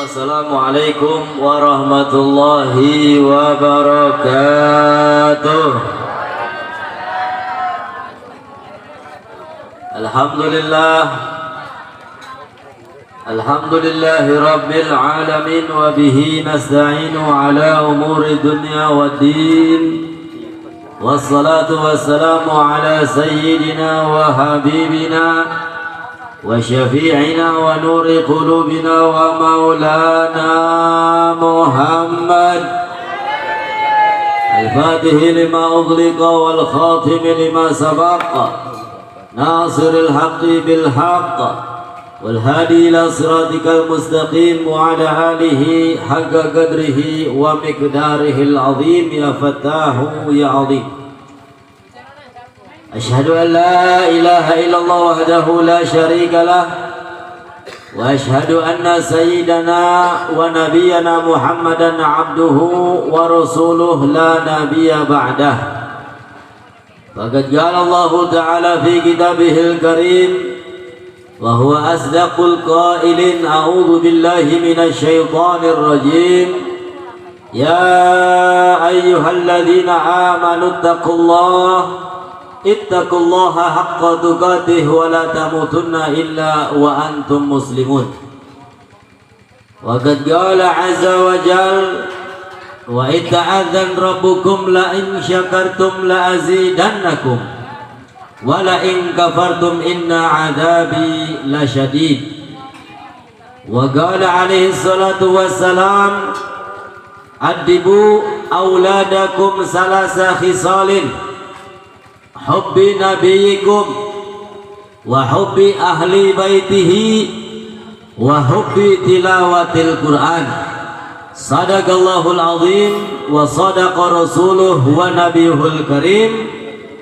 Assalamualaikum warahmatullahi wabarakatuh. Alhamdulillahi rabbil alamin wa bihi nasta'inu ala umuri dunya waddin. Wassalatu wassalamu ala sayyidina wa habibina wa syafi'ina wa nuri qulubina wa maulana Muhammad al-fatihi lima ughliqa wal khatimi lima sabaqa nasiril haqqi bil haqq wal hadi ila siratikal mustaqim wa ala alihi haqqa qadrihi wa miqdarihil azim ya fattahu ya azim. Asyhadu an la ilaha illallah wahdahu la syarika lah wa asyhadu anna sayyidana wa nabiyyana Muhammadan abduhu wa rasuluh la nabiyya ba'dah. Faqad qala Allah ta'ala fi kitabihil karim wa huwa asdaqul qailin a'udzu billahi minasy syaithanir rajim. Ya ayyuhalladzina amanu taqullaha ittaqullaha haqqa tuqatih wa la tamutunna illa wa antum muslimun. Wa qad qala azza wa jal wa ita'adzan rabbukum la in syakartum la azidannakum wa la in kafartum inna adzabi lasyadid. Wa qala alaihi salatu wassalam addibu auladakum salasa khisalin hubbi nabiyikum wa hubbi ahli baitihi wa hubbi tilawatil Qur'an. Sadaqallahul azim wa sadaqa rasuluh wa nabiyuhul karim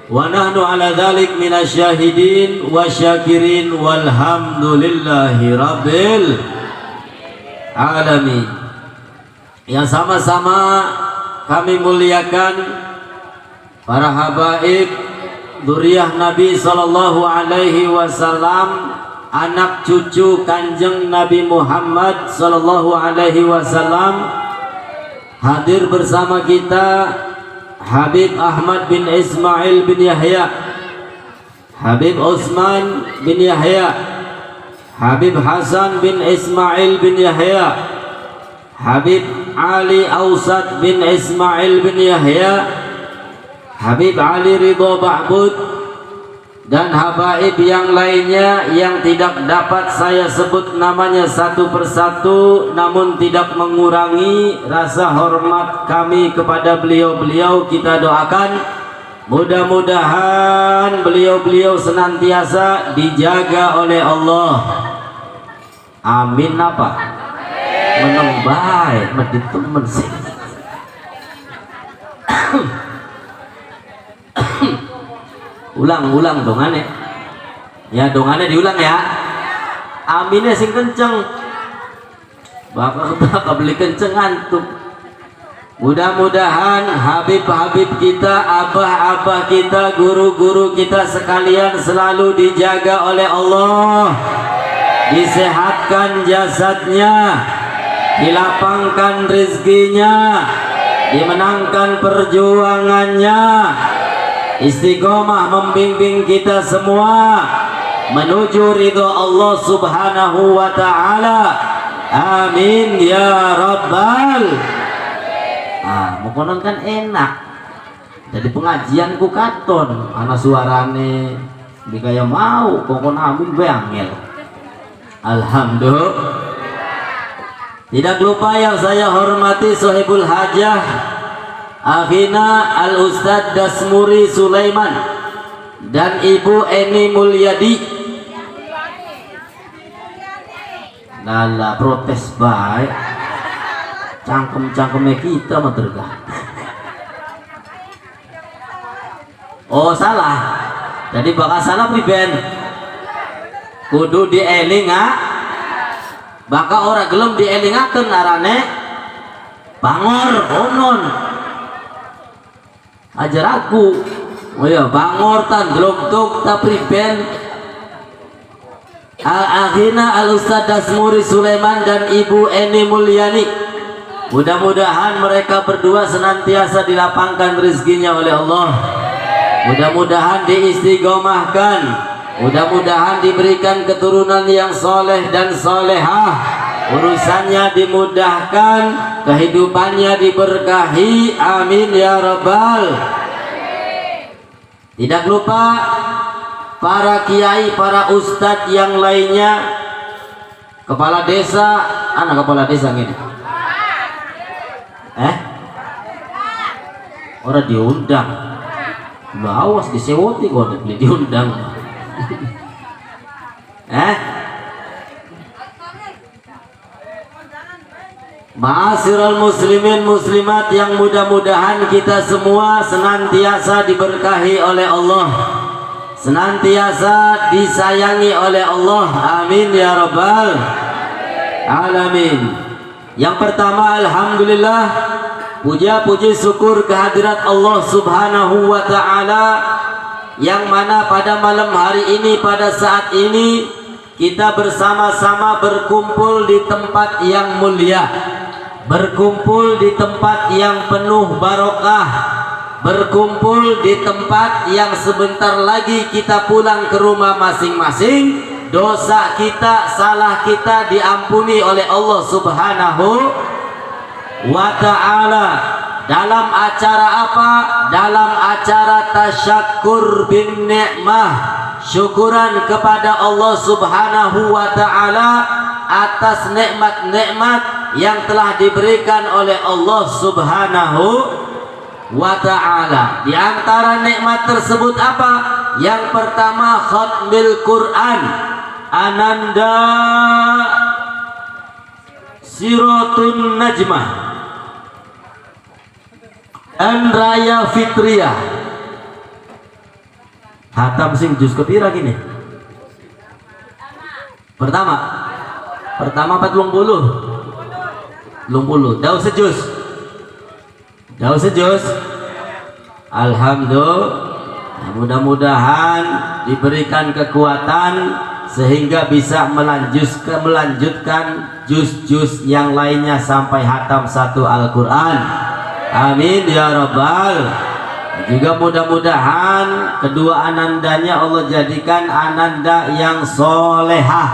wa nahnu ala dhalik minasyahidin wa syakirin walhamdulillahi rabbil alamin. Yang sama-sama kami muliakan para habaib Duriyah Nabi sallallahu alaihi wasallam, anak cucu Kanjeng Nabi Muhammad sallallahu alaihi wasallam. Hadir bersama kita Habib Ahmad bin Ismail bin Yahya, Habib Utsman bin Yahya, Habib Hasan bin Ismail bin Yahya, Habib Ali Ausad bin Ismail bin Yahya, Habib Ali Ridho Ba'bud, dan habaib yang lainnya yang tidak dapat saya sebut namanya satu persatu, namun tidak mengurangi rasa hormat kami kepada beliau-beliau. Kita doakan mudah-mudahan beliau-beliau senantiasa dijaga oleh Allah. Amin. Apa? Meneng bae meditu mensih. Ulang dongane ya, dongane diulang ya, aminnya sing kenceng bakal beli kenceng antum. Mudah-mudahan habib-habib kita, abah-abah kita, guru-guru kita sekalian selalu dijaga oleh Allah, disehatkan jasadnya, dilapangkan rezekinya, dimenangkan perjuangannya, istiqomah membimbing kita semua menuju ridho Allah subhanahu wa ta'ala. Amin ya rabbal. Mukonon kan enak jadi pengajian ku katon ana suarane dikaya mau pokon amin bangel. Alhamdulillah. Tidak lupa yang saya hormati sahibul hajah Akhina Al-Ustadz Dasmuri Sulaiman dan Ibu Eni Mulyadi. Lala protes baik, cangkem-cangkemnya kita mah tergah. Oh salah, jadi bakal salah piben. Kudu dielinga, bakal orang gelem dielingakeun arane bangor onon. Ajar aku, oh ya bangor tan gelem tuk tapi ben Al-Akhina Al-Ustadz Dasmuri Sulaiman dan Ibu Eni Mulyani. Mudah-mudahan mereka berdua senantiasa dilapangkan rezekinya oleh Allah. Mudah-mudahan diistiqomahkan. Mudah-mudahan diberikan keturunan yang soleh dan solehah. Urusannya dimudahkan, kehidupannya diberkahi. Amin ya rabbal. Tidak lupa para kiai, para ustadz yang lainnya, kepala desa, anak kepala desa ini. Orang diundang, bawas disewoti kok diundang. Ma'asyiral muslimin muslimat yang mudah-mudahan kita semua senantiasa diberkahi oleh Allah, senantiasa disayangi oleh Allah. Amin ya rabbal alamin. Yang pertama, alhamdulillah, puja-puji syukur kehadirat Allah subhanahu wa ta'ala, yang mana pada malam hari ini, pada saat ini kita bersama-sama berkumpul di tempat yang mulia, berkumpul di tempat yang penuh barokah, berkumpul di tempat yang sebentar lagi kita pulang ke rumah masing-masing. Dosa kita, salah kita diampuni oleh Allah subhanahu wa ta'ala. Dalam acara apa? Dalam acara tasyakkur bin ni'mah, syukuran kepada Allah subhanahu wa ta'ala atas nikmat-nikmat yang telah diberikan oleh Allah subhanahu wa ta'ala. Di antara nikmat tersebut apa? Yang pertama, khatmil Quran, Ananda Sirotun Najmah dan Raya Fitriyah. Hatam sing juz kepira gini? Pertama 40 Daun sejus. Alhamdulillah, mudah-mudahan diberikan kekuatan sehingga bisa melanjutkan juz-juz yang lainnya sampai hatam 1 Al-Quran. Amin ya rabbal. Juga mudah-mudahan kedua anandanya Allah jadikan ananda yang solehah,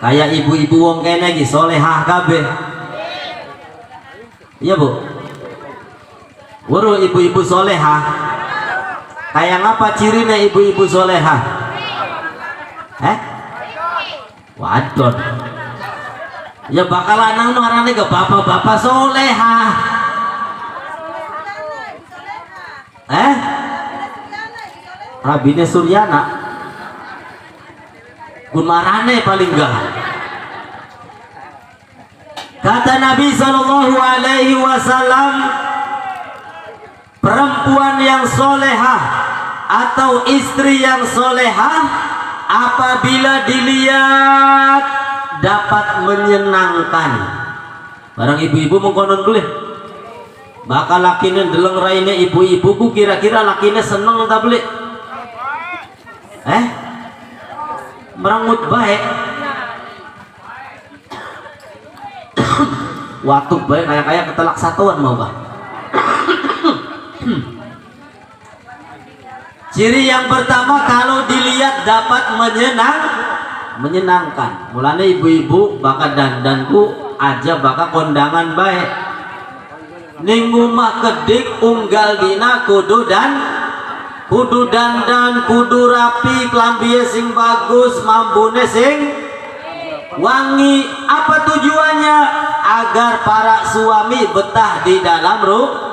kayak ibu-ibu wong kene iki solehah kabeh. Iya bu, Wuru ibu-ibu solehah. Kayak apa cirinya ibu-ibu solehah? Wadon. Ya bakal lanang marane ke bapak-bapak solehah. Rabine Suryana. Gumarane paling enggak. Kata Nabi Sallallahu Alaihi Wasallam, perempuan yang solehah atau istri yang solehah apabila dilihat dapat menyenangkan. Barang ibu-ibu mengkonon boleh, bakal lakine deleng raine ibu-ibuku, kira-kira lakine seneng tak boleh? Merengut baik. Waktu baik kayak ketelak satuan mau bah. Ciri yang pertama, kalau dilihat dapat menyenangkan. Mulanya ibu-ibu bakal dandanku aja bakal kondangan baik. Ning mah kedik unggal dina kudu dandan, kudu rapi, klambi sing bagus, mambune sing wangi. Apa tujuannya? Agar para suami betah di dalam rumah.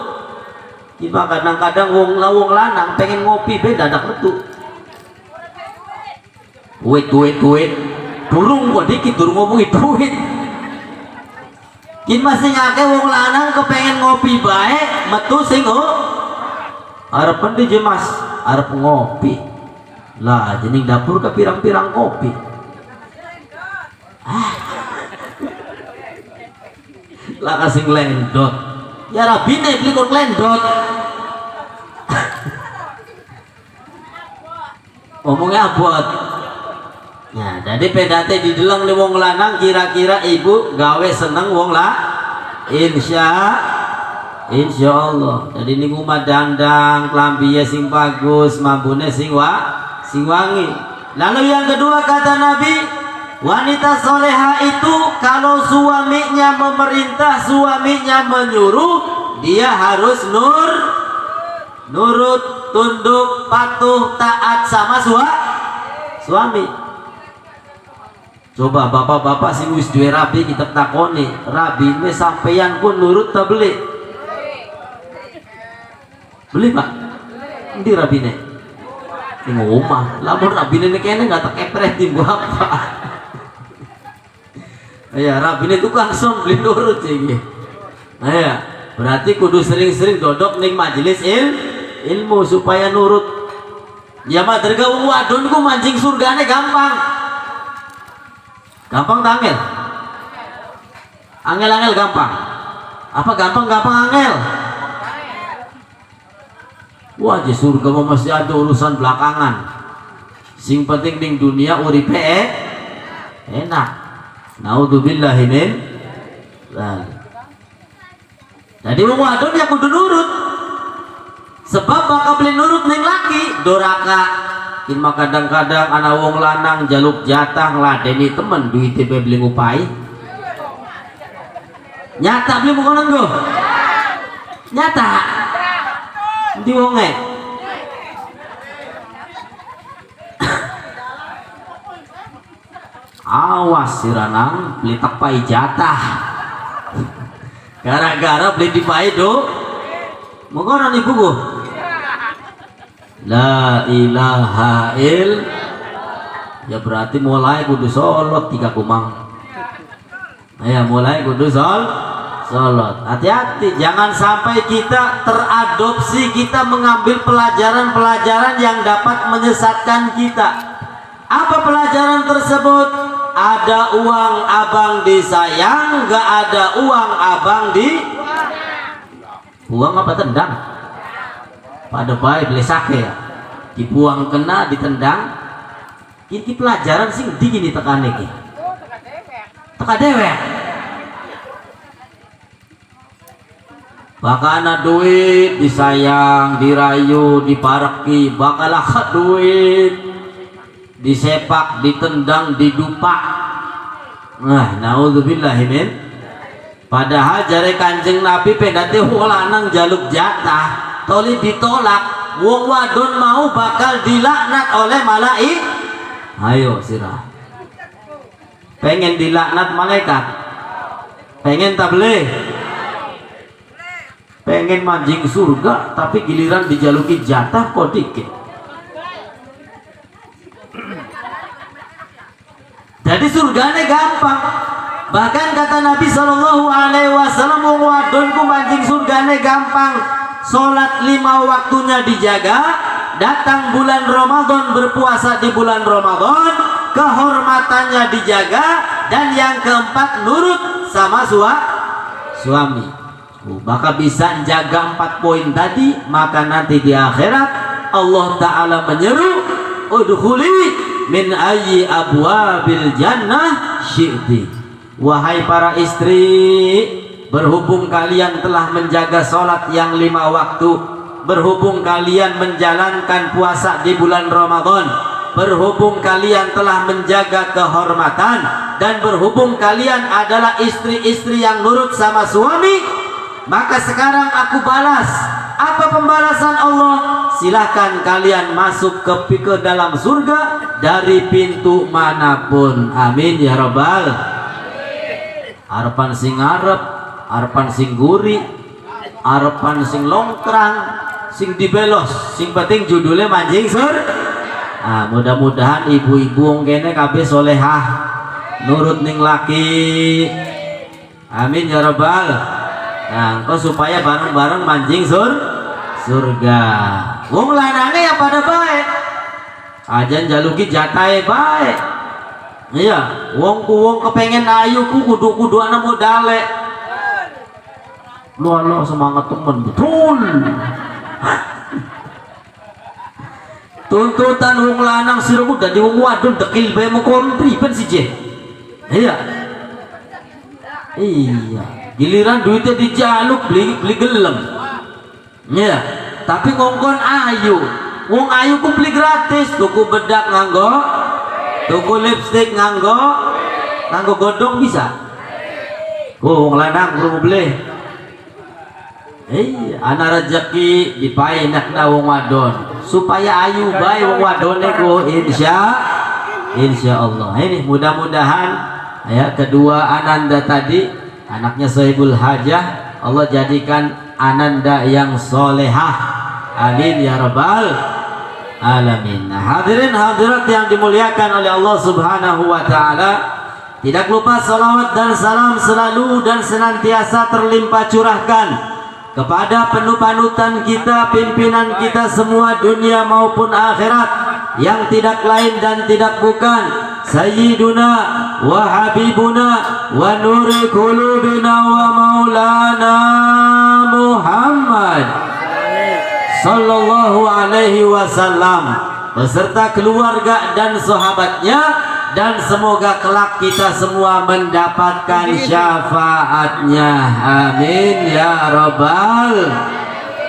Tiba kadang-kadang wong lanang pengen ngopi beda dak metu. Duit. Durung kok dikit durung ngomongi duit. Kin masih ngake wong lanang kepengen ngopi bae metu sing arep endi je Mas? Arep ngopi. Lah jeneng dapur ke pirang-pirang kopi. Lah kasih nglendot. Ya rabine beli kok nglendot. Ngomongnya abot. Nah, jadi pedate dideleng nih wong lanang kira-kira ibu gawe seneng wong lah. Insya Allah. Jadi niku mah dandang, klambinya sing bagus, mambune sing wangi. Lalu yang kedua kata Nabi, wanita soleha itu kalau suaminya memerintah, suaminya menyuruh, dia harus nurut, tunduk, patuh, taat sama suami. Coba bapak-bapak sing wis duwe rabi kita takoni, rabine sampeyan pun nurut ta beli? Beli Pak? Endi rabine? Ning omah. Lamun rabine nek kene enggak tak kepret di bapak. Ya, rabine tukang som beli nurut iki. Ya, berarti kudu sering-sering dodok ning majelis ilmu supaya nurut. Ya mah derga wong wadon ku mancing surgane gampang. Gampang tak angel? Angel gampang. Apa gampang angel? Wah, di surga masih ada urusan belakangan. Sing penting ning dunia uripe enak. Naudzubillahi min dzalik. Jadi wong wadon ya kudu nurut. Sebab bakal beli nurut ning laki doraka. Cuma kadang-kadang anak wong lanang jaluk jatah ngladeni temen duitnya beli ngupai. Nyata beli bukan go? Nyata. Di wonge. Awas si ranang beli tepai jatah. Gara-gara beli dipai do. Bukan ibu go? La ilaha ya berarti mulai kudu solot 3 kumang. Ya mulai kudu solot. Hati-hati jangan sampai kita teradopsi, kita mengambil pelajaran-pelajaran yang dapat menyesatkan kita. Apa pelajaran tersebut? Ada uang abang disayang, gak ada uang abang di buang apa tendang? Pada baik beli sake ya, dibuang kena ditendang. Ini pelajaran sing di gini tekan iki. Teka dewek. Bakal duit disayang, dirayu, dipareki, bakal duit disepak, ditendang, didupak. Nah, naudzubillahi min. Padahal jare Kanjeng Nabi pedate wong lanang jaluk jatah. Toli ditolak, wong wadon mau bakal dilaknat oleh malaikat. Ayo sirah. Pengen dilaknat malaikat? Pengen tak boleh? Pengen mancing surga tapi giliran dijaluki jatah kok dikit. Jadi surganya gampang. Bahkan kata Nabi SAW, wong wadon ku mancing surganya gampang. Sholat 5 waktunya dijaga, datang bulan Ramadan berpuasa di bulan Ramadan, kehormatannya dijaga, dan yang keempat nurut sama suami. Maka bisa jaga 4 poin tadi, maka nanti di akhirat Allah Ta'ala menyeru, udkhuli min ayyi abwabil jannah syi'ti. Wahai para istri, berhubung kalian telah menjaga sholat yang 5 waktu, berhubung kalian menjalankan puasa di bulan Ramadan, berhubung kalian telah menjaga kehormatan, dan berhubung kalian adalah istri-istri yang nurut sama suami, maka sekarang aku balas. Apa pembalasan Allah? Silahkan kalian masuk ke dalam surga dari pintu manapun. Amin ya rabbal. Harapan sing arep, harapan sing guri, harapan sing longkrang, sing dibelos, sing penting judulnya mancing sur. Nah, mudah-mudahan ibu-ibu kene kabeh solehah, nurut ning laki. Amin ya rabbal. Nah, engko supaya bareng-bareng mancing surga. Wong lanange ya pada baik. Ajan jaluki jatahe baik. Iya, wong kepengen ayu ku kudu ana modale. Lu semangat temen betul. tuntutan wong lanang sira ku dadi wong wadon dekil bae mokon priben siji. Iya. Iya, giliran duitnya dijaluk beli gelem. Iya, tapi ngongkon ayu. Wong ayu ku beli gratis, tuku bedak nganggo, tuku lipstick nganggo godong bisa. Wong lanang perlu beli. Anak rezeki dipaenakna wong wadon supaya ayu bae wong wadone ku insya Allah. Ini mudah-mudahan ya kedua ananda tadi anaknya Sohibul Hajah Allah jadikan ananda yang solehah. Amin ya rabbal alamin. Nah, hadirin hadirat yang dimuliakan oleh Allah Subhanahu wa taala, tidak lupa salawat dan salam selalu dan senantiasa terlimpah curahkan kepada penuh-panutan kita, pimpinan kita semua dunia maupun akhirat, yang tidak lain dan tidak bukan Sayyiduna wa Habibuna wa nuri qulubina wa maulana Muhammad sallallahu alaihi wasallam beserta keluarga dan sahabatnya, dan semoga kelak kita semua mendapatkan syafaatnya. Amin ya rabbal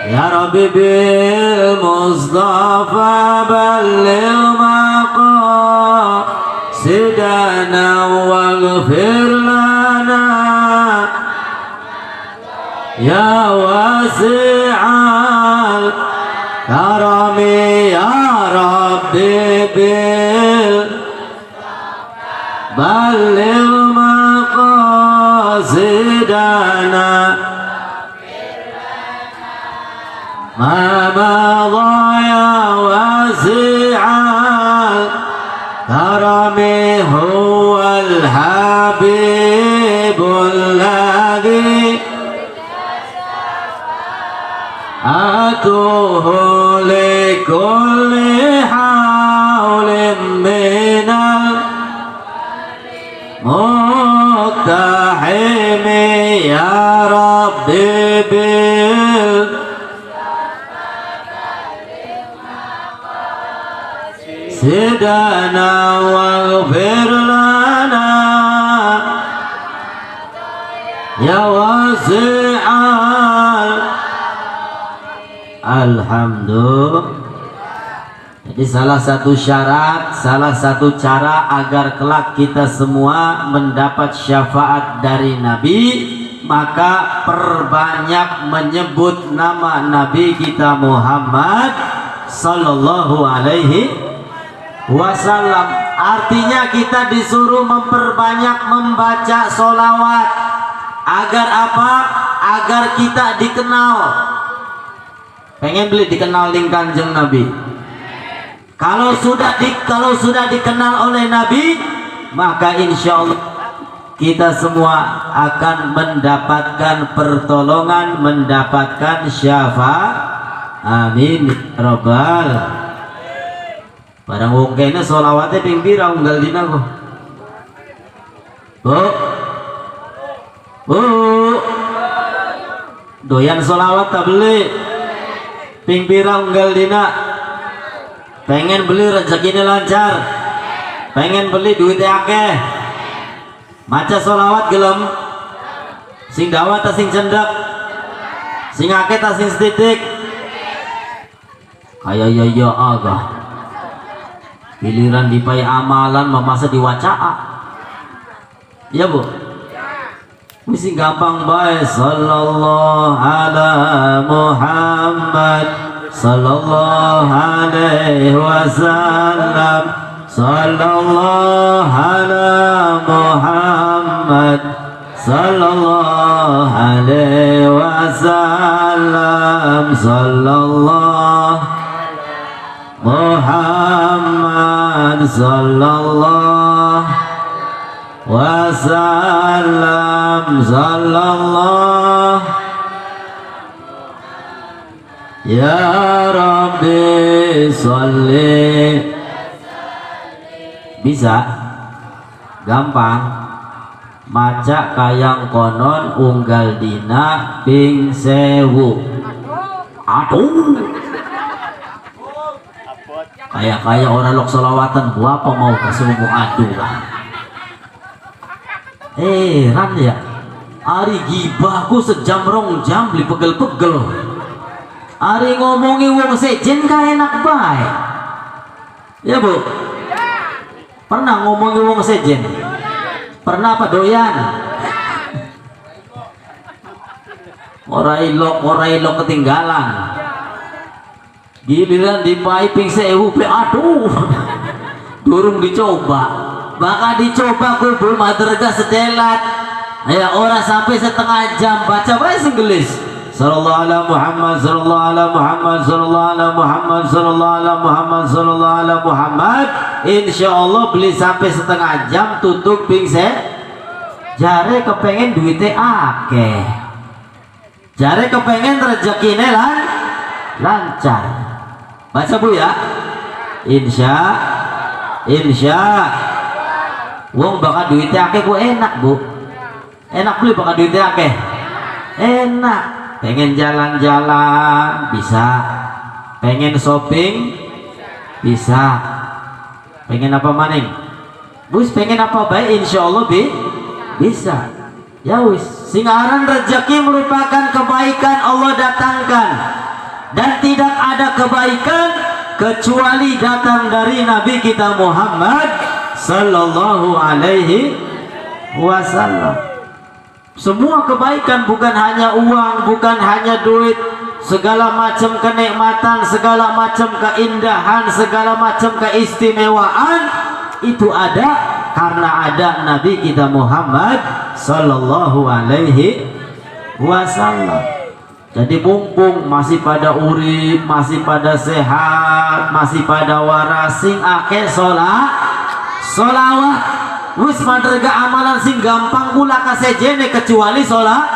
ya rabbi bil mustafa balil maqasidana waghfir lana ya wasi'al karami ya rabbi bil balil maqasidana ma madaya wasi'al karami huwal habibul ladhi atuhu likulli hawlim minal muqtahimi ya rabbi bil sidana waghfir lana ya wasi'al. Alhamdulillah. Jadi salah satu syarat, salah satu cara agar kelak kita semua mendapat syafaat dari Nabi, maka perbanyak menyebut nama Nabi kita Muhammad sallallahu alaihi wasallam. Artinya kita disuruh memperbanyak membaca sholawat. Agar apa? Agar kita dikenal. Pengen beli dikenal ning Kanjeng Nabi. Kalau sudah dikenal oleh Nabi, maka insya Allah kita semua akan mendapatkan pertolongan, mendapatkan syafaat. Amin robbal. Barang wong kene sholawatnya ping pira unggal dina kok. Bu, doyan sholawat tak beli ping pira unggal dina. Pengen beli rezekinya lancar, pengen beli duitnya akeh, maca sholawat gelem, sing dawat ta sing cendak, sing akeh ta sing setitik, kayak ya agak giliran dipai amalan memasa diwacaa, ya bu, mesti gampang bae. Sallallahu ala Muhammad sallallahu alaihi wasallam, sallallahu ala Muhammad sallallahu alaihi wasallam, sallallahu Muhammad sallallahu wasallam, sallallahu ya Rabbi sholli. Bisa gampang maca kayang konon unggal dina ping 1000. Aduh Kayak orang lok solawatan apa mau kasih ngomong aduh lah. Ran ya. Ari gibahku sejam rong jam beli pegel-pegel. Ari ngomongi wong sejen ka enak bae. Ya Bu. Pernah ngomongi wong sejen? Pernah apa doyan? Ora ilok ketinggalan. Giliran di piping sewu aduh. Durung dicoba. Maka dicoba kubur madragah sedelat. Ya orang sampai setengah jam baca bahasa Inggris. Sallallahu ala Muhammad, sallallahu ala Muhammad, sallallahu ala Muhammad, sallallahu ala Muhammad, sallallahu ala Muhammad. Insyaallah beli sampai setengah jam tutup pingse. Jare kepengen duitnya akeh. Jare kepengen rezekine lancar. Baca Bu ya. Insya. Wong bakal duitnya akeh Bu enak Bu. Enak beli bakal duitnya akeh. Enak. Pengen jalan-jalan bisa. Pengen shopping bisa. Pengen apa maning? Bus pengen apa baik insyaallah bisa. Ya wis, singaran rezeki merupakan kebaikan Allah datangkan. Dan tidak ada kebaikan kecuali datang dari Nabi kita Muhammad sallallahu alaihi wasallam. Semua kebaikan bukan hanya uang, bukan hanya duit, segala macam kenikmatan, segala macam keindahan, segala macam keistimewaan itu ada karena ada Nabi kita Muhammad sallallahu alaihi wasallam. Jadi mumpung masih pada urip, masih pada sehat, masih pada waras, sing akeh solawat. Wis madragah amalan sing gampang pula kasejene kecuali solawat.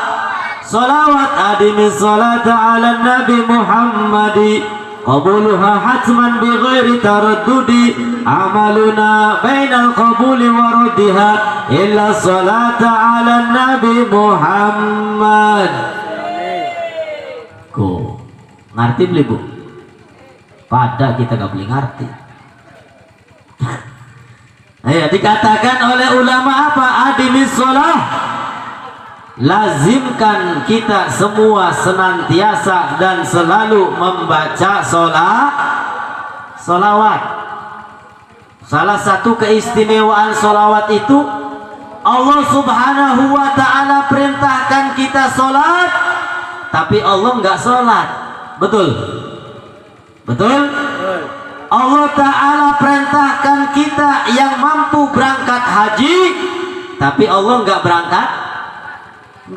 Adimis salata ala Nabi Muhammadi qabuluha hatman bi ghairi taraddudi amaluna bainal qabuli wa raddiha illa salata ala Nabi Muhammad. Ngerti beli Bu? Pada kita gak boleh ngerti. Dikatakan oleh ulama apa? Adimis sholah. Lazimkan kita semua senantiasa dan selalu membaca solawat. Salah satu keistimewaan solawat itu Allah subhanahu wa ta'ala perintahkan kita sholat, tapi Allah nggak sholat. Betul? Allah Ta'ala perintahkan kita yang mampu berangkat haji, tapi Allah nggak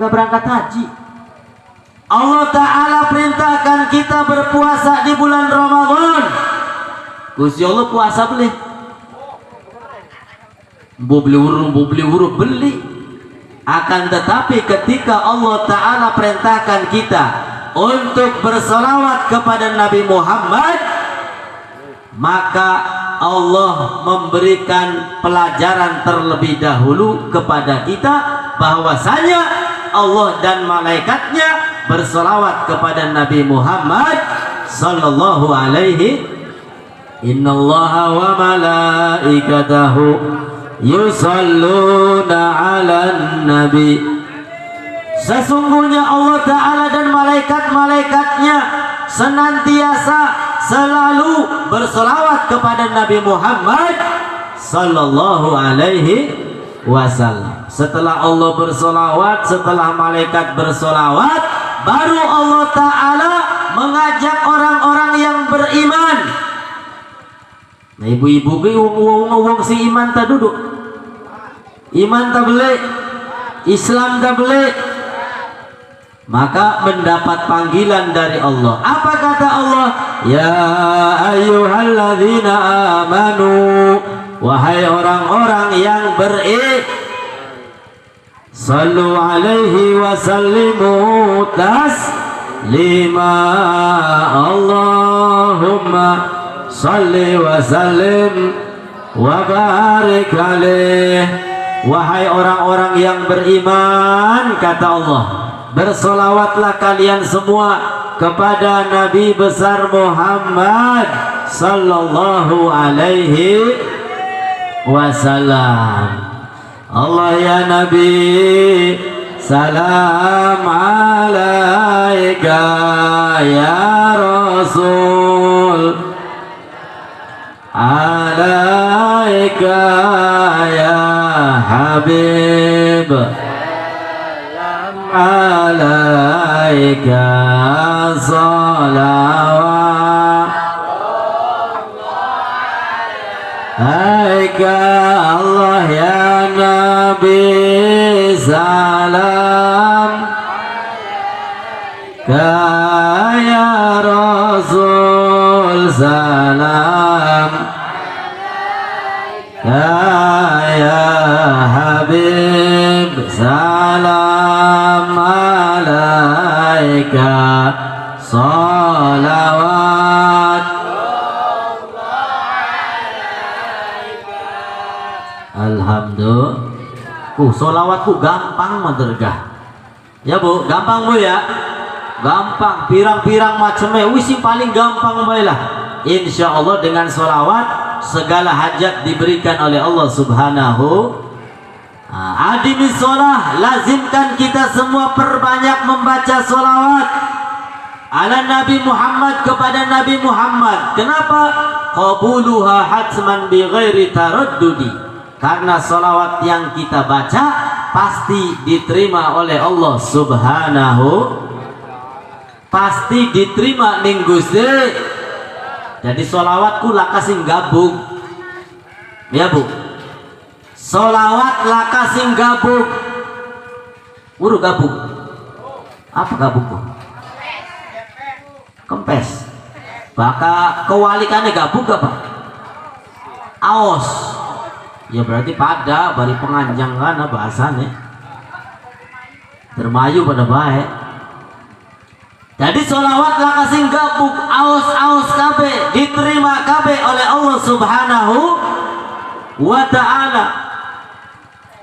berangkat haji. Allah Ta'ala perintahkan kita berpuasa di bulan Ramadan. Gusti Allah puasa beli urung beli. Akan tetapi ketika Allah Ta'ala perintahkan kita untuk berselawat kepada Nabi Muhammad, maka Allah memberikan pelajaran terlebih dahulu kepada kita bahwasanya Allah dan malaikatnya berselawat kepada Nabi Muhammad sallallahu alaihi. Innallaha wa malaikatahu yusalluna 'alan nabi. Sesungguhnya Allah Ta'ala dan malaikat-malaikatnya senantiasa selalu berselawat kepada Nabi Muhammad sallallahu alaihi wasallam. Setelah Allah berselawat, setelah malaikat berselawat, baru Allah Ta'ala mengajak orang-orang yang beriman. Nah, ibu-ibu wong si iman tak duduk, iman tak beli, Islam tak beli, maka mendapat panggilan dari Allah. Apa kata Allah? Ya ayyuhalladzina amanu, wahai orang-orang yang beriman, sallu alaihi wa sallimu taslima. Allahumma salli wa sallim wa barik alaih. Wahai orang-orang yang beriman, kata Allah, bersolawatlah kalian semua kepada Nabi besar Muhammad sallallahu alaihi wasallam. Allah ya Nabi, salam alaika ya Rasul, alaika ya Habib, alaika salawat, alaika Allah ya Nabi, salam ya Rasul, salam ya Habib, salam alaika salawat. Alhamdulillah. Solawatku gampang madergah. Ya Bu, gampang Bu ya. Gampang, pirang-pirang macamnya. Wis paling gampang baiklah. Insya Allah dengan solawat segala hajat diberikan oleh Allah Subhanahu. Adimis sholah, lazimkan kita semua perbanyak membaca solawat ala Nabi Muhammad, kepada Nabi Muhammad. Kenapa? Qabuluha hatman bi ghairi taraddudi. Karena salawat yang kita baca pasti diterima oleh Allah Subhanahu, pasti diterima ning Gusti. Jadi salawatku lakasing gabung. Ya Bu. Salawat lakasing gabung. Uru gabung. Apa gabung Bu? Kempes. Baka kewalikannya gabung apa? Aos. Ya berarti pada bari penganjang kan bahasanya termayu pada baik. Jadi sholawat lakasing gabung aus kabe diterima kabe oleh Allah Subhanahu wa ta'ala.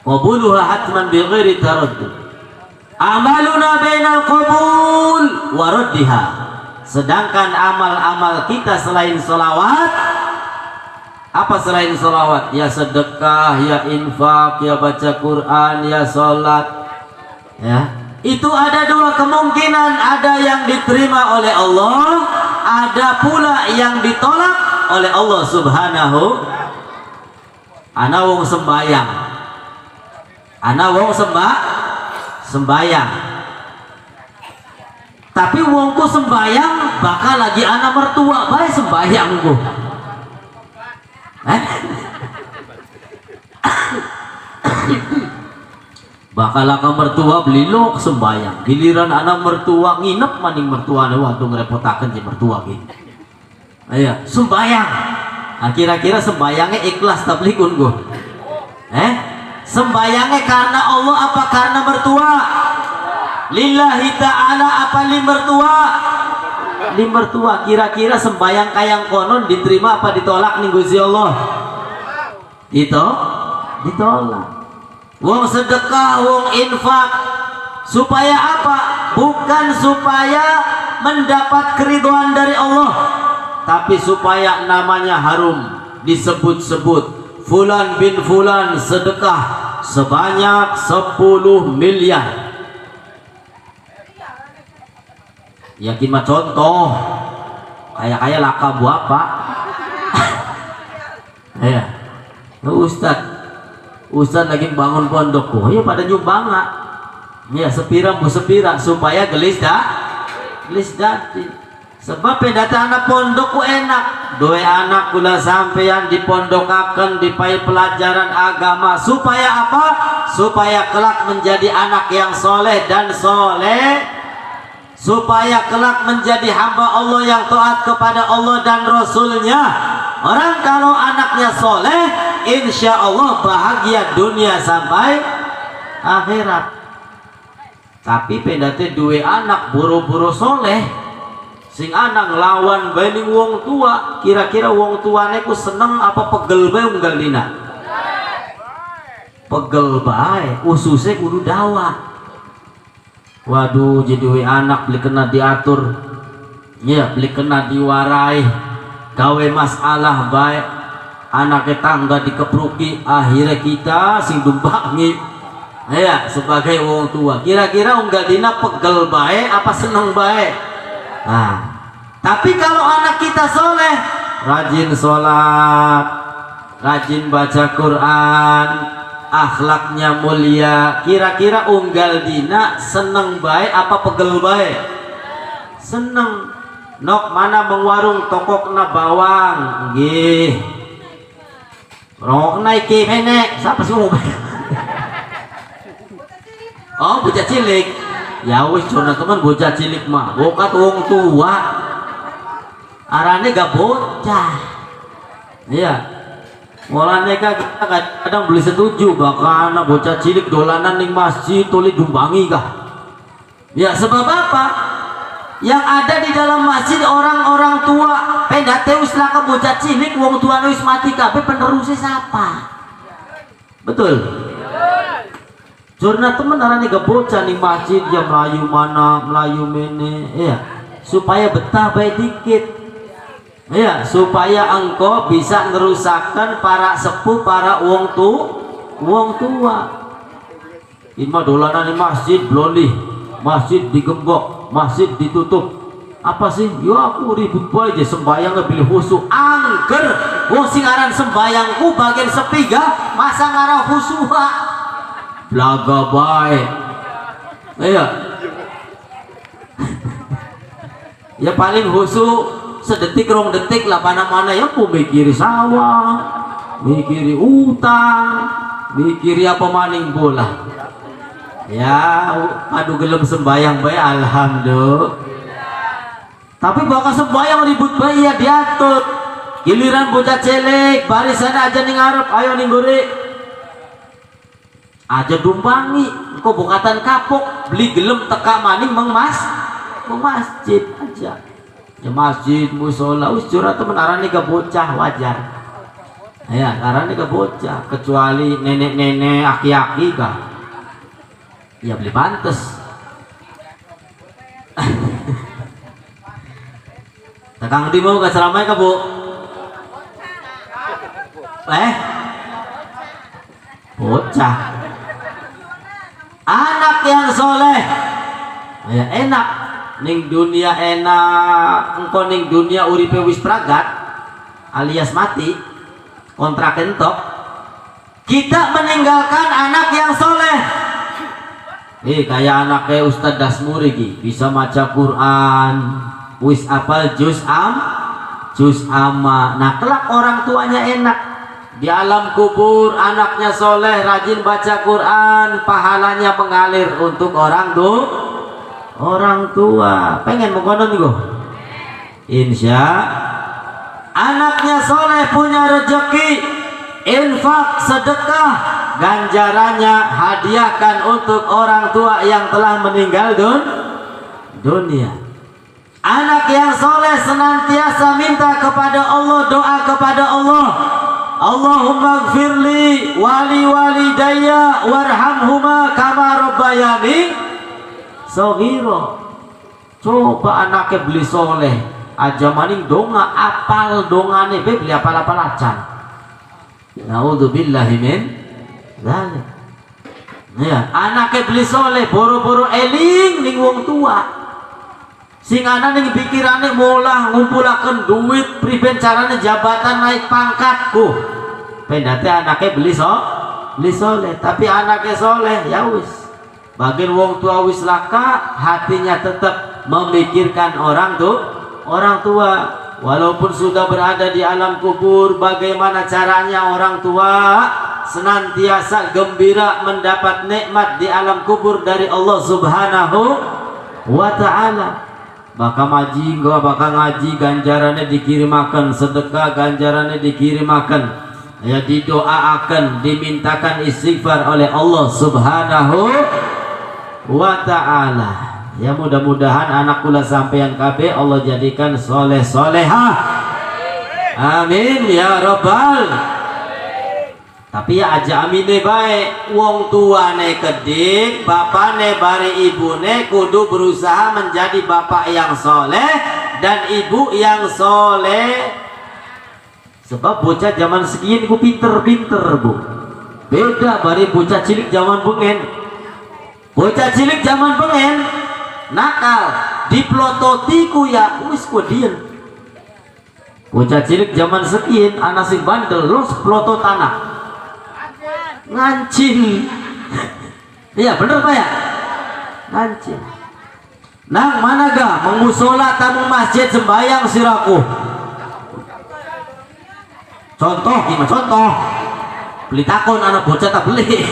Qabuluha hatman bi ghairi taraddud. Amaluna bainal qabul wa raddiha. Sedangkan amal-amal kita selain sholawat, apa selain sholawat? Ya sedekah, ya infak, ya baca Quran, ya sholat. Ya, itu ada dua kemungkinan. Ada yang diterima oleh Allah, ada pula yang ditolak oleh Allah Subhanahu. Ana wong sembayang, ana wong sembayang. Tapi wongku sembayang, bakal lagi anak mertua bae sembayangku. Bakal laka mertua belilok sembayang, giliran anak mertua nginep maning mertuane waktu ngerepotaken si mertua gitu. Ayo sembayang. Kira-kira sembayangnya ikhlas tablikun gua. Sembayangnya karena Allah apa karena mertua? Lillahi ta'ala apa li mertua? Li mertua. Kira-kira sembayang kayang konon diterima apa ditolak nih Gusti Allah? Ditolak. Wong sedekah, wong infak, supaya apa? Bukan supaya mendapat keridhaan dari Allah, tapi supaya namanya harum, disebut-sebut Fulan bin Fulan sedekah sebanyak 10 miliar. Yakin mah contoh kayak laka buah apa? Ya, Ustad lagi bangun pondokku, ya pada nyumbang lah. Ya sepira bu sepira supaya gelis dati. Sebab data anak pondokku enak. Dua anak kula sampeyan dipondokaken dipai pelajaran agama supaya apa? Supaya kelak menjadi anak yang soleh dan soleh. Supaya kelak menjadi hamba Allah yang taat kepada Allah dan Rasulnya. Orang kalau anaknya soleh, insya Allah bahagia dunia sampai akhirat. Tapi pendate dua anak buru-buru soleh, sing anak ngelawan banding wong tua. Kira-kira wong tuane ku seneng apa pegel bae unggal dina? Pegel bae, ususnya kudu dawa. Waduh, jadi anak beli kena diatur, ya beli kena diwarai. gawe masalah baik anak tangga dikepruki, akhirnya kita sing dumbangi ya sebagai wong tua. Kira-kira unggal dina pegel baik apa seneng baik? Nah, tapi kalau anak kita soleh, rajin sholat, rajin baca Quran, akhlaknya mulia, kira-kira unggal dina seneng baik apa pegel baik? Seneng. Nok mana mengwarung tokokna bawang nggih. Rokna iki menek, siapa sih mau bayar? Oh, bocah cilik. Ya wis jona teman bocah cilik mah, bokat wong tua. Arane gak bocah. Iya. Mulane kita kadang beli setuju bakal anak bocah cilik dolanan ning masjid tuli dumbangi kah. Ya sebab apa? Yang ada di dalam masjid orang-orang tua, pendate wis laka bocah cilik wong tuane wis mati kabeh, penerusnya siapa? Betul. Jurna temen arane gak bocah ning masjid ya melayu mana, melayu mene, ya. Supaya betah bae dikit. Ya, supaya engkau bisa ngerusakan para sepuh, para wong tua. Ima dolanan di masjid bloli, masjid digembok, masjid ditutup. Apa sih? Yo aku ribut bae aja sembayang ngebil khusyuk. Angker wong sing aran sembayangku bagian sepiga masa ngarah khusyuk. Blaga bae. Iya. Ya paling khusyuk sedetik rong detik lah mana-mana ya aku mikiri sawah, mikiri utang, mikiri apa maning bola. Ya aduh gelem sembayang bae alhamdulillah. Tapi bakal sembayang ribut bae ya diatur. Giliran bocah celek barisan aja ning ngarep ayo ning gore. Aja dumbangi, kok bokatan kapok beli gelem teka maning masjid aja. Ya masjid musola wis curhat temen arane ke bocah wajar. Ya, arane ke bocah kecuali nenek-nenek aki-aki kah. Ya beli pantes. Takang di mau ke ceramah ka, Bu? Bocah. Anak yang soleh ya enak ning dunia, enak engko ning dunia uripe wis pragat alias mati kontrak entok. Kita meninggalkan anak yang soleh kayak anaknya Ustadz Dasmuri bisa maca Quran wis apal juz amma. Nah kelak orang tuanya enak di alam kubur, anaknya soleh rajin baca Quran, pahalanya mengalir untuk orang tua. Pengen mengkonon nih, insya anaknya soleh punya rezeki, infak sedekah, ganjarannya hadiahkan untuk orang tua yang telah meninggal dunia. Anak yang soleh senantiasa minta kepada Allah, doa kepada Allah, Allahumma gfirli wali walidayya warhamhuma kama rabbayani shaghira. Coba anaknya beli soleh aja maning donga apal dongane be beli apal-apal acan. Naudzubillahi min dzalik. Ya, anaknya beli soleh boro-boro eling ning wong tua. Sing ana ning pikirane molah ngumpulaken duit priben carane jabatan naik pangkatku. Pendate anaknya beli soleh, tapi anaknya soleh ya wis. Bagian wong tua wis laka, hatinya tetap memikirkan orang tua. Walaupun sudah berada di alam kubur, bagaimana caranya orang tua senantiasa gembira mendapat nikmat di alam kubur dari Allah Subhanahu wa ta'ala. Bakal ngaji ganjarannya dikirimakan, sedekah ganjarannya dikirimakan, ya didoakan, dimintakan istighfar oleh Allah Subhanahu wa ta'ala. Ya mudah-mudahan anak kula sampeyan kabeh Allah jadikan soleh solehah, amin ya robbal. Tapi ya aja amine baik, wong tuane kedik, bapane bari ibune kudu berusaha menjadi bapak yang soleh dan ibu yang soleh. Sebab bocah zaman sekian ku pinter-pinter bu. Beda bari bocah cilik zaman bengen. Bocah cilik zaman bengen nakal, diplototi ku ya wis ku dien. Bocah cilik zaman sekian anak sing bandel los ploto tanah. Ngancing. Iya bener Pak ya? Ngancing. Nang mana ga mengusola tamu masjid sembayang siraku. Contoh gimana contoh? Beli takon anak bocah tak beli.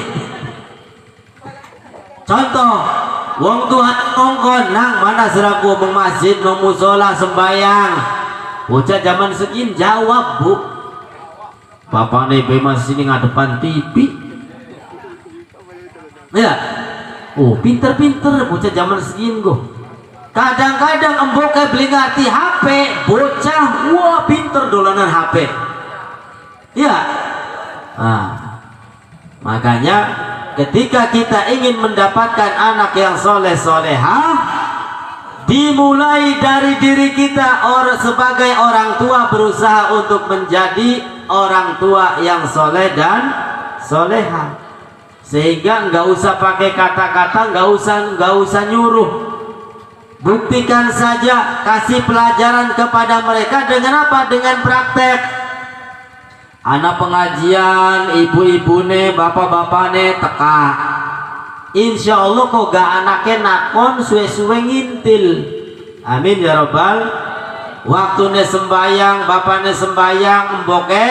Contoh, wong Tuhan ngongkon nang mana siraku meng masjid meng musola sembayang. Bocah zaman segini jawab bu. Bapak nih masih ini ngadepan TV. Ya, oh pinter-pinter bocah zaman segini go. Kadang-kadang emboknya beli ngerti HP, bocah wah pinter dolanan HP. Ya, makanya ketika kita ingin mendapatkan anak yang soleh solehah, dimulai dari diri kita sebagai orang tua berusaha untuk menjadi orang tua yang soleh dan solehah, sehingga nggak usah pakai kata-kata, nggak usah nyuruh, buktikan saja, kasih pelajaran kepada mereka dengan apa? Dengan praktek. Anak pengajian, ibu-ibune, bapak-bapane teka. Insya Allah kok gak anaknya nakon suwe-suwe ngintil. Amin ya robbal. Waktunya sembayang, bapaknya sembayang, mboke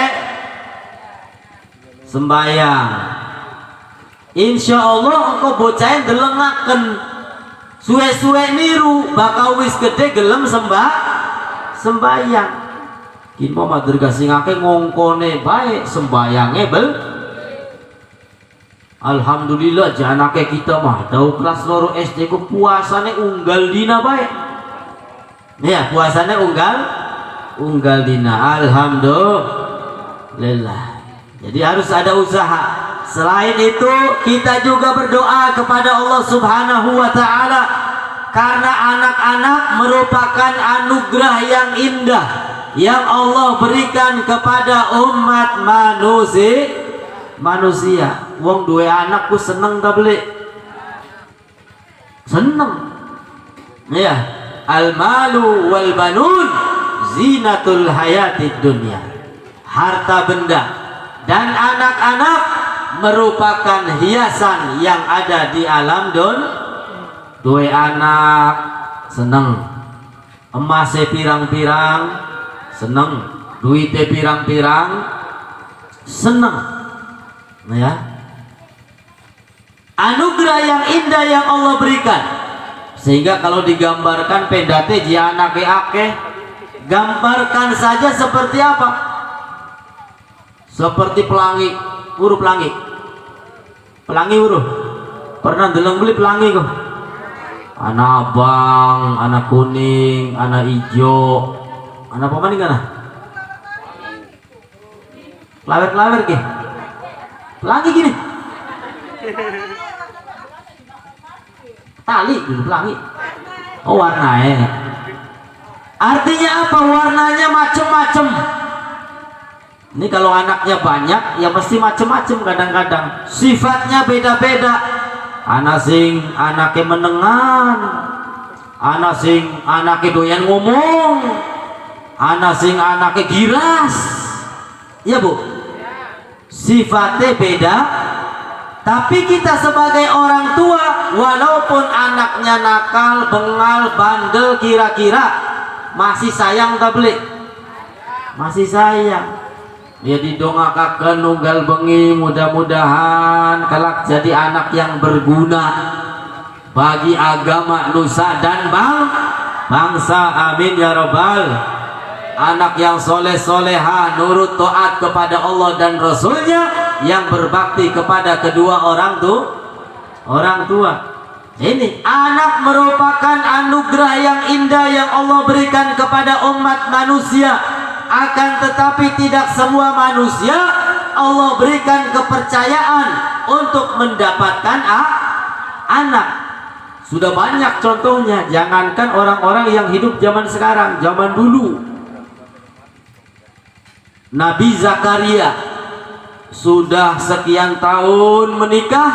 sembayang. Insya Allah kok bocahin delengaken suwe-suwe niru, bakal wis gede gelem sembayang. Kita matur kasingake ngongkone baik sembayangnya bel. Alhamdulillah janake kita mah tau kelas loro SD ku puasane unggal dina baik. Ya puasane unggal dina. Alhamdulillah. Jadi harus ada usaha. Selain itu kita juga berdoa kepada Allah Subhanahu wa taala, karena anak-anak merupakan anugerah yang indah yang Allah berikan kepada umat manusia. Wong dua anakku seneng tak beli? Seneng. Ya, al malu wal banun zinatul hayatid dunya. Harta benda dan anak-anak merupakan hiasan yang ada di alam dua anak seneng. Emasnya pirang-pirang seneng, duitnya pirang-pirang seneng. Nah ya, anugerah yang indah yang Allah berikan, sehingga kalau digambarkan pendate dia anaknya akeh, gambarkan saja seperti apa? Seperti pelangi, huruf pelangi huruf. Pernah deleng beli pelangi kok? Anak abang, anak kuning, anak hijau. Anak apa nih kana? Lawer-lawer ke? Pelangi gini. Tali dulu pelangi. Oh warnanya. Artinya apa? Warnanya macem-macem. Ini kalau anaknya banyak ya pasti macem-macem kadang-kadang. Sifatnya beda-beda. Anaknya menengan. Anaknya doyan ngomong. Anaknya giras. Ya bu, sifatnya beda. Tapi kita sebagai orang tua, walaupun anaknya nakal, bengal, bandel, kira-kira masih sayang tak beli? Masih sayang. Ya didongakakan nunggal bengi, mudah-mudahan kelak jadi anak yang berguna bagi agama, nusa dan bangsa. Amin ya robbal. Anak yang soleh-soleha, nurut taat kepada Allah dan Rasulnya, yang berbakti kepada kedua orang tua. Ini anak merupakan anugerah yang indah yang Allah berikan kepada umat manusia. Akan tetapi tidak semua manusia Allah berikan kepercayaan untuk mendapatkan anak. Sudah banyak contohnya. Jangankan orang-orang yang hidup zaman sekarang, zaman dulu Nabi Zakaria sudah sekian tahun menikah,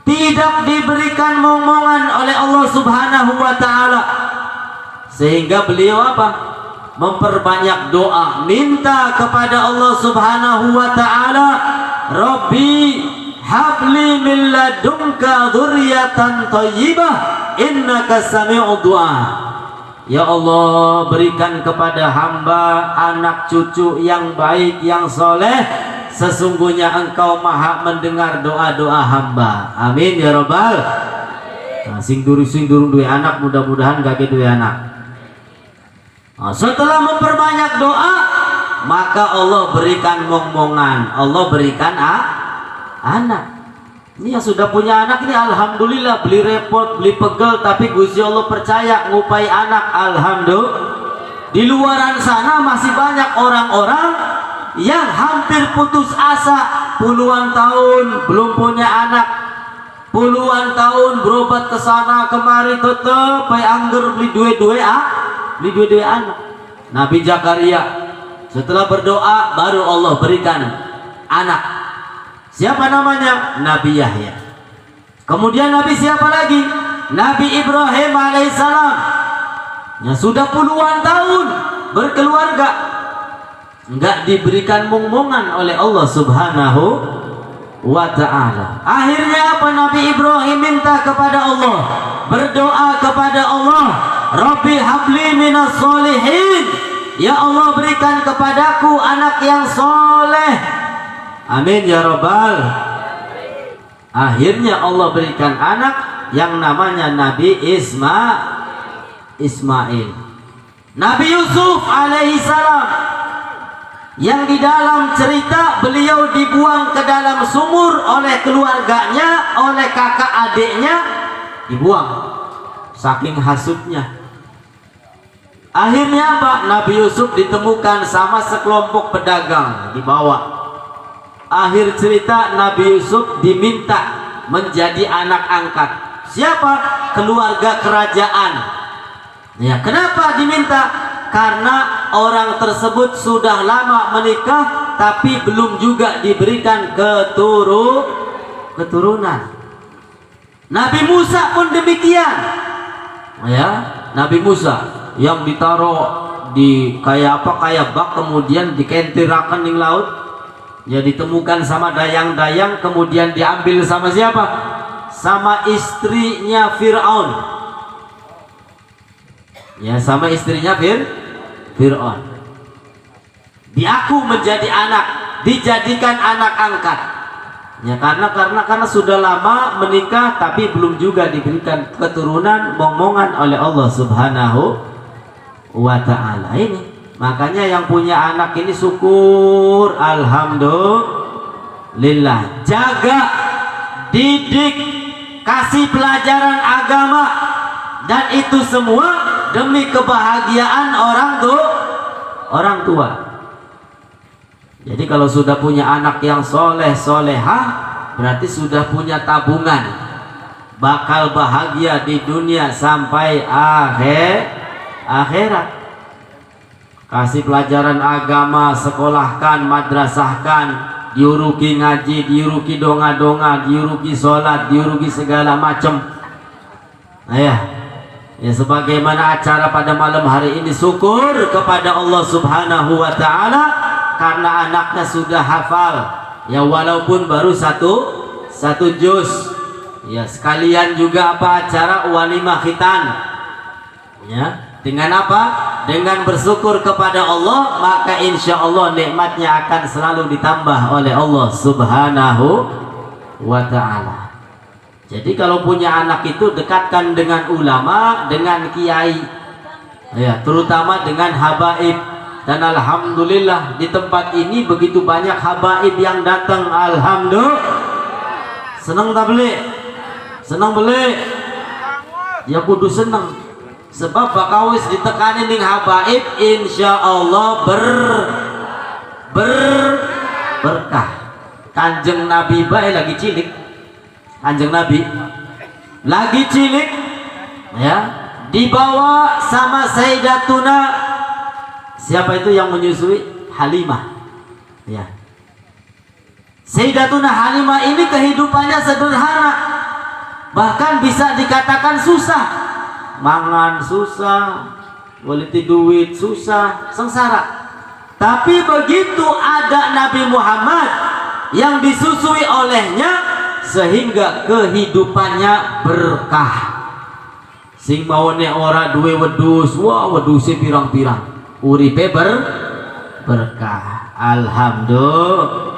tidak diberikan momongan oleh Allah Subhanahu wa taala, sehingga beliau apa? Memperbanyak doa, minta kepada Allah Subhanahu wa taala, Rabbi habli min ladunka dzurriatan thayyibah innaka sami'ud du'a. Ya Allah, berikan kepada hamba anak cucu yang baik, yang soleh. Sesungguhnya Engkau maha mendengar doa-doa hamba. Amin ya Rabbal. Nah, sing durung duwe anak, mudah-mudahan gak duwe anak. Nah, setelah memperbanyak doa, maka Allah berikan momongan, Allah berikan anak. Ini yang sudah punya anak ini alhamdulillah, beli repot, beli pegel, tapi Gusti Allah percaya ngupai anak, alhamdulillah. Di luaran sana masih banyak orang-orang yang hampir putus asa, puluhan tahun belum punya anak, puluhan tahun berobat ke sana kemari, tetep angger beli dua anak. Nabi Zakaria setelah berdoa baru Allah berikan anak. Siapa namanya? Nabi Yahya. Kemudian Nabi siapa lagi? Nabi Ibrahim alaihissalam. Yang sudah puluhan tahun berkeluarga, enggak diberikan momongan oleh Allah Subhanahu wa ta'ala. Akhirnya apa? Nabi Ibrahim minta kepada Allah, berdoa kepada Allah, Rabbi habli minas solihin. Ya Allah, berikan kepadaku anak yang soleh. Amin ya Rabbal. Akhirnya Allah berikan anak yang namanya Nabi Ismail. Nabi Yusuf alaihissalam, yang di dalam cerita beliau dibuang ke dalam sumur oleh keluarganya, oleh kakak adiknya, dibuang saking hasutnya. Akhirnya apa? Nabi Yusuf ditemukan sama sekelompok pedagang, dibawa. Akhir cerita Nabi Yusuf diminta menjadi anak angkat. Siapa? Keluarga kerajaan. Ya, kenapa diminta? Karena orang tersebut sudah lama menikah tapi belum juga diberikan keturunan. Nabi Musa pun demikian. Ya, Nabi Musa yang ditaruh di kayak bak, kemudian dikentirakan di laut. Ya, ditemukan sama dayang-dayang, kemudian diambil sama siapa? Sama istrinya Fir'aun. Ya, sama istrinya Fir'aun. Diaku menjadi anak, dijadikan anak angkat. Ya, karena sudah lama menikah tapi belum juga diberikan keturunan momongan oleh Allah Subhanahu wa ta'ala. Ini makanya yang punya anak ini syukur, alhamdulillah. Jaga, didik, kasih pelajaran agama, dan itu semua demi kebahagiaan orang tua. Jadi kalau sudah punya anak yang soleh solehah, berarti sudah punya tabungan, bakal bahagia di dunia sampai akhirat. Kasih pelajaran agama, sekolahkan, madrasahkan, diuruki ngaji, diuruki donga-donga, diuruki sholat, diuruki segala macam. Ya, sebagaimana acara pada malam hari ini, syukur kepada Allah Subhanahu wa ta'ala karena anaknya sudah hafal. Ya, walaupun baru satu juz. Ya, sekalian juga apa? Acara walimah khitan. Ya, dengan apa? Dengan bersyukur kepada Allah, maka insya Allah nikmatnya akan selalu ditambah oleh Allah Subhanahu wa ta'ala. Jadi kalau punya anak itu dekatkan dengan ulama, dengan kiai, ya, terutama dengan habaib. Dan alhamdulillah di tempat ini begitu banyak habaib yang datang. Alhamdulillah. Senang tak beli? Senang beli? Ya kudu senang. Sebab bakawis ditekani ning habaib, insya Allah berkah. Kanjeng Nabi bae lagi cilik, Kanjeng Nabi lagi cilik, ya, dibawa sama Sayyidatuna, siapa itu yang menyusui? Halimah. Ya. Sayyidatuna Halimah ini kehidupannya sederhana, bahkan bisa dikatakan susah, mangan susah, waliti duit susah, sengsara. Tapi begitu ada Nabi Muhammad yang disusui olehnya, sehingga kehidupannya berkah. Sing maune ora duwe wedus, wah weduse pirang-pirang, uripe berkah. Alhamdulillah.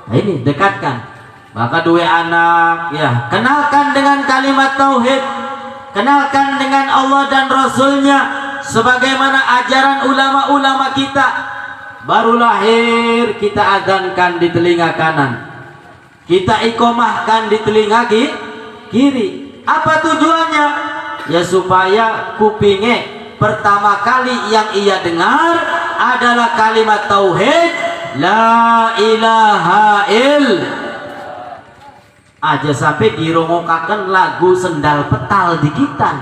Ini dekatkan. Maka dua anak, ya, kenalkan dengan kalimat tauhid, kenalkan dengan Allah dan Rasulnya, sebagaimana ajaran ulama-ulama kita. Baru lahir kita adzankan di telinga kanan, kita iqomahkan di telinga kiri. Apa tujuannya? Ya supaya kupingnya pertama kali yang ia dengar adalah kalimat tauhid, la ilaha aja sampai dirongokaken lagu sendal petal dikitan,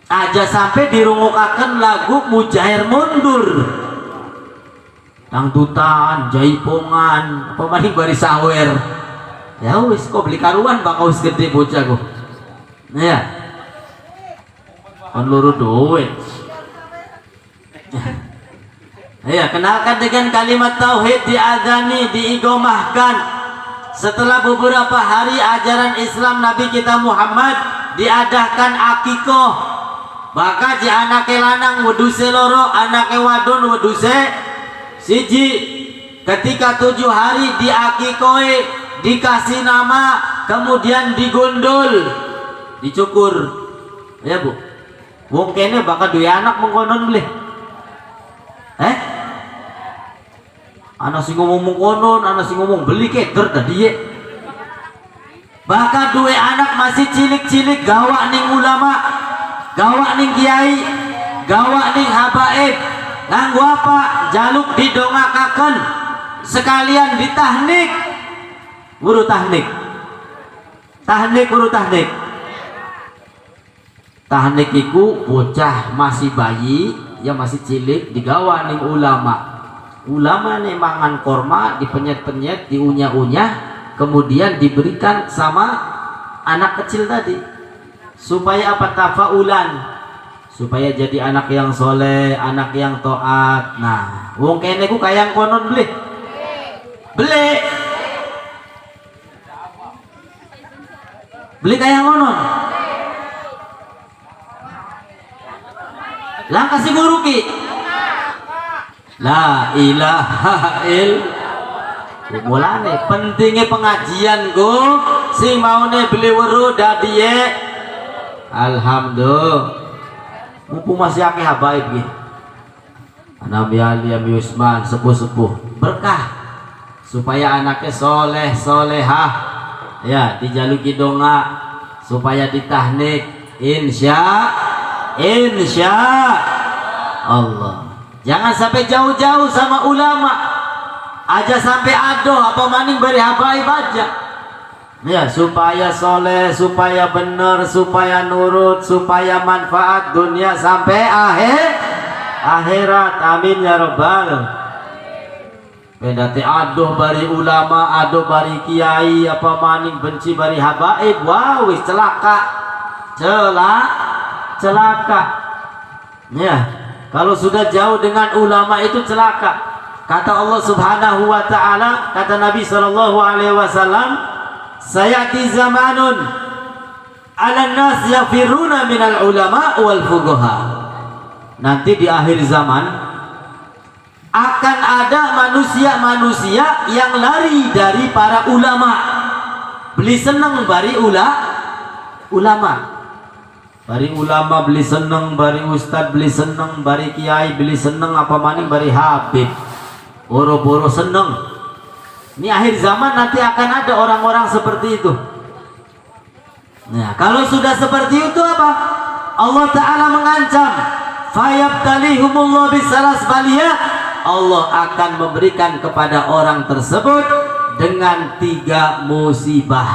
aja sampai dirongokaken lagu mujair mundur, dangdutan, jaipongan, apa maning bari sawer. Ya wis kok beli karuan bakal wis gede bocah kok. Ya. Kon luru duit. Ya, kenalkan dengan kalimat tauhid, diadzani, diigomahkan. Setelah beberapa hari ajaran Islam Nabi kita Muhammad diadakan akikoh. Maka si anake lanang weduse loro, anake wadon weduse siji. Ketika 7 hari diakikohi, dikasih nama, kemudian digondol, dicukur. Ya Bu, wong kene bakal duwe anak mengkonon beli. Anak sing ngomong konon, anak sing ngomong beli keder tadi ye. Bahkan dua anak masih cilik-cilik gawak ning ulama, gawak ning kiai, gawak ning habaib. Nganggo apa? Jaluk didongakaken, sekalian ditahnik. Guru tahnik. Tahnik guru tahnik. Tahnik iku bocah masih bayi, yang masih cilik digawa ning ulama. Ulama nih mangan korma, dipenyet-penyet, diunyah-unyah, kemudian diberikan sama anak kecil tadi, supaya apa? Tafaulan, supaya jadi anak yang soleh, anak yang taat. Nah, wong kene ku kayang konon beli, beli kayang konon. Lang kasih guru ki. La ilaha mulane pentingnya pengajian go, sing maune beli weru dadiye. Alhamdulillah. Mumpung masih akeh habaib nggih. Nabi Ali Abi Usman sepuh-sepuh berkah supaya anaknya soleh solehah, ya dijaluki donga supaya ditahnik insya Allah. Jangan sampai jauh-jauh sama ulama, aja sampai adoh apa maning bari habaib aja. Ya, supaya soleh, supaya benar, supaya nurut, supaya manfaat dunia sampai akhirat. Amin ya rabbal. Pendati adoh bari ulama, adoh bari kiai, apa maning benci bari habaib. Wow, wis celaka. Ya. Kalau sudah jauh dengan ulama itu celaka. Kata Allah Subhanahu wa taala, kata Nabi sallallahu alaihi wasallam, sayati zamanun 'alan nas yafiruna minal ulama wal fuqaha. Nanti di akhir zaman akan ada manusia-manusia yang lari dari para ulama. Beli seneng bari ulama. Bari ulama beli seneng, bari ustad beli seneng, bari kiai beli seneng, apa maning bari habib boro-boro seneng. Ini akhir zaman nanti akan ada orang-orang seperti itu. Nah, kalau sudah seperti itu apa? Allah Ta'ala mengancam, fayabtalihumullah bisalas baliyah. Allah akan memberikan kepada orang tersebut dengan 3 musibah.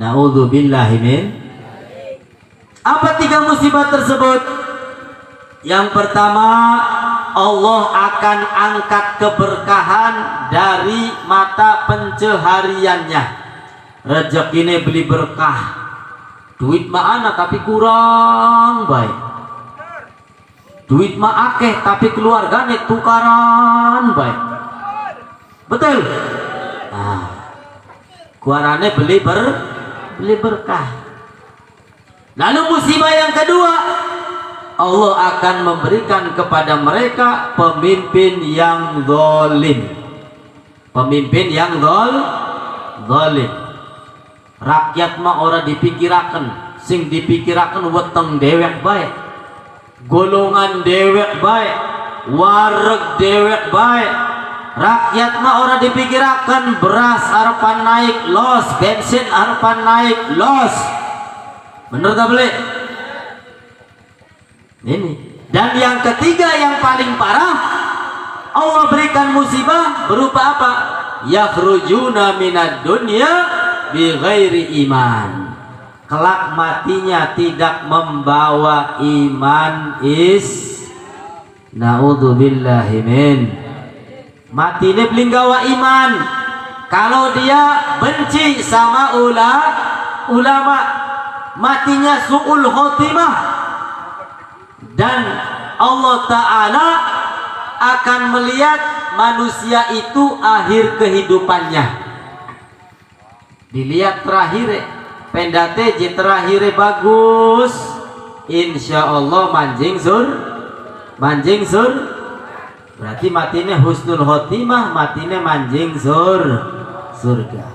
Na'udzubillahi min. Apa 3 musibah tersebut? Yang pertama, Allah akan angkat keberkahan dari mata pencahariannya. Rezekine beli berkah. Duit mah ana tapi kurang baik. Duit mah akeh tapi keluargane tukaran baik. Betul? Nah, kuarane beli berkah. Lalu musibah yang kedua, Allah akan memberikan kepada mereka pemimpin yang zalim. Pemimpin yang zalim. Rakyat mah ora dipikiraken, sing dipikiraken weteng dewek bae. Golongan dewek bae, wareg dewek bae. Rakyat mah ora dipikiraken, beras harapan naik los, bensin harapan naik los. Bener tak boleh? Ini. Dan yang ketiga yang paling parah, Allah berikan musibah berupa apa? Yakhrujuna minad dunya bi ghairi iman. Kelak matinya tidak membawa iman naudzubillahi min. Matinya belum gawa iman. Kalau dia benci sama ulama, matinya su'ul khotimah. Dan Allah Ta'ala akan melihat manusia itu akhir kehidupannya. Dilihat terakhir, pendate je terakhir bagus, insya Allah manjing sur. Berarti matinya husnul khotimah, matinya manjing surga.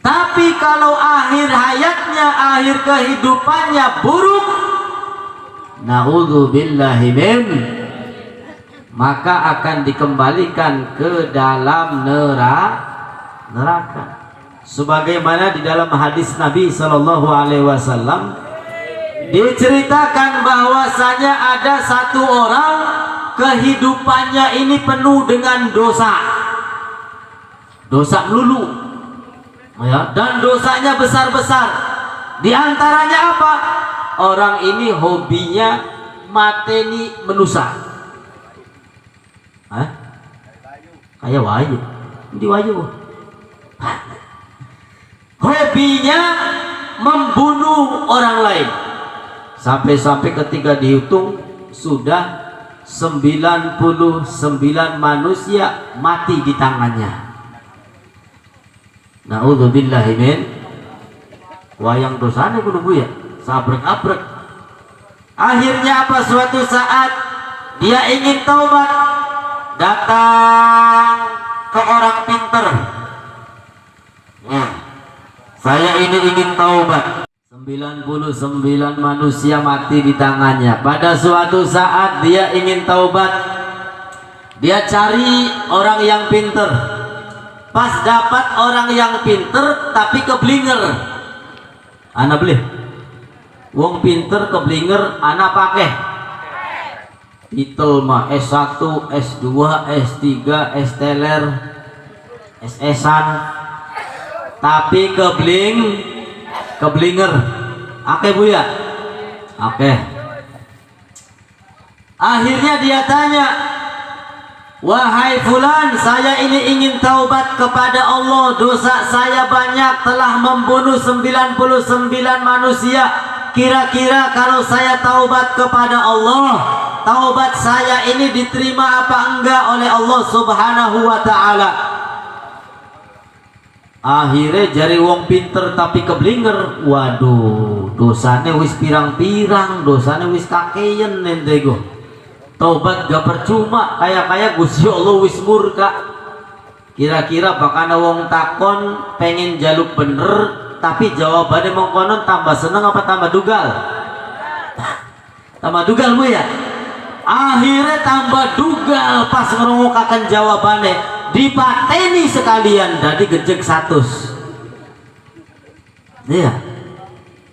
Tapi kalau akhir hayatnya, akhir kehidupannya buruk, naudzubillahi min, maka akan dikembalikan ke dalam neraka. Sebagaimana di dalam hadis Nabi Shallallahu Alaihi Wasallam diceritakan bahwasanya ada satu orang kehidupannya ini penuh dengan dosa melulu, ya, dan dosanya besar-besar. Di antaranya apa? Orang ini hobinya mateni menusa. Kayak wayu, di wayu. Hobinya membunuh orang lain. Sampai-sampai ketika dihitung sudah 99 manusia mati di tangannya. Naudzubillahi min. Wayang dosane kudu bu ya, sabrek-abrek. Akhirnya apa? Suatu saat dia ingin taubat, datang ke orang pinter. Saya ini ingin taubat. 99 manusia mati di tangannya. Pada suatu saat dia ingin taubat, dia cari orang yang pinter. Pas dapat orang yang pinter tapi keblinger. Anak beli wong pinter keblinger, anak pakai titel mah S1, S2, S3, S-teler, SS-an, tapi keblinger. Oke bu ya, oke. Akhirnya dia tanya, wahai fulan, saya ini ingin taubat kepada Allah. Dosa saya banyak, telah membunuh 99 manusia. Kira-kira kalau saya taubat kepada Allah, taubat saya ini diterima apa enggak oleh Allah Subhanahu wa ta'ala? Akhirnya jari wong pinter tapi keblinger. Waduh, dosanya wis pirang-pirang, dosanya wis kakeyen nentego. Taubat gak percuma, kayak Gusti Allah wis murka. Kira-kira bakal wong takon pengen jaluk bener, tapi jawabannya mengkonon tambah seneng apa tambah dugal? Tambah dugal bu ya. Akhirnya tambah dugal pas ngerongokakan jawabannya, dipateni sekalian dari gejek 100. Iya.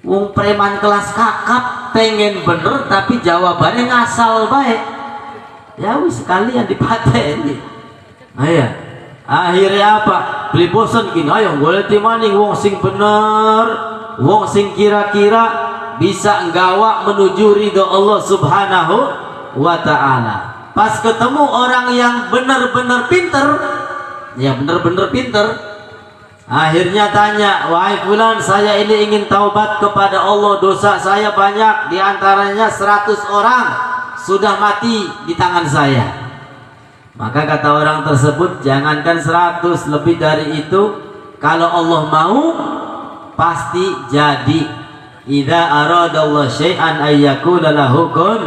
Wong preman kelas kakap pengen bener tapi jawabannya ngasal baik. Ya wis sekalian dipateni. Iya. Akhirnya apa? Beli bosan gini, ayo golek maning wong sing bener, wong sing kira-kira bisa nggawa menuju ridho Allah Subhanahu wa ta'ala. Pas ketemu orang yang benar-benar pinter, ya benar-benar pinter, akhirnya tanya, wahai fulan, saya ini ingin taubat kepada Allah, dosa saya banyak, diantaranya 100 orang sudah mati di tangan saya. Maka kata orang tersebut, jangankan 100, lebih dari itu, kalau Allah mau pasti jadi. Idza aradallahu syai'an ayyakuna lahu kun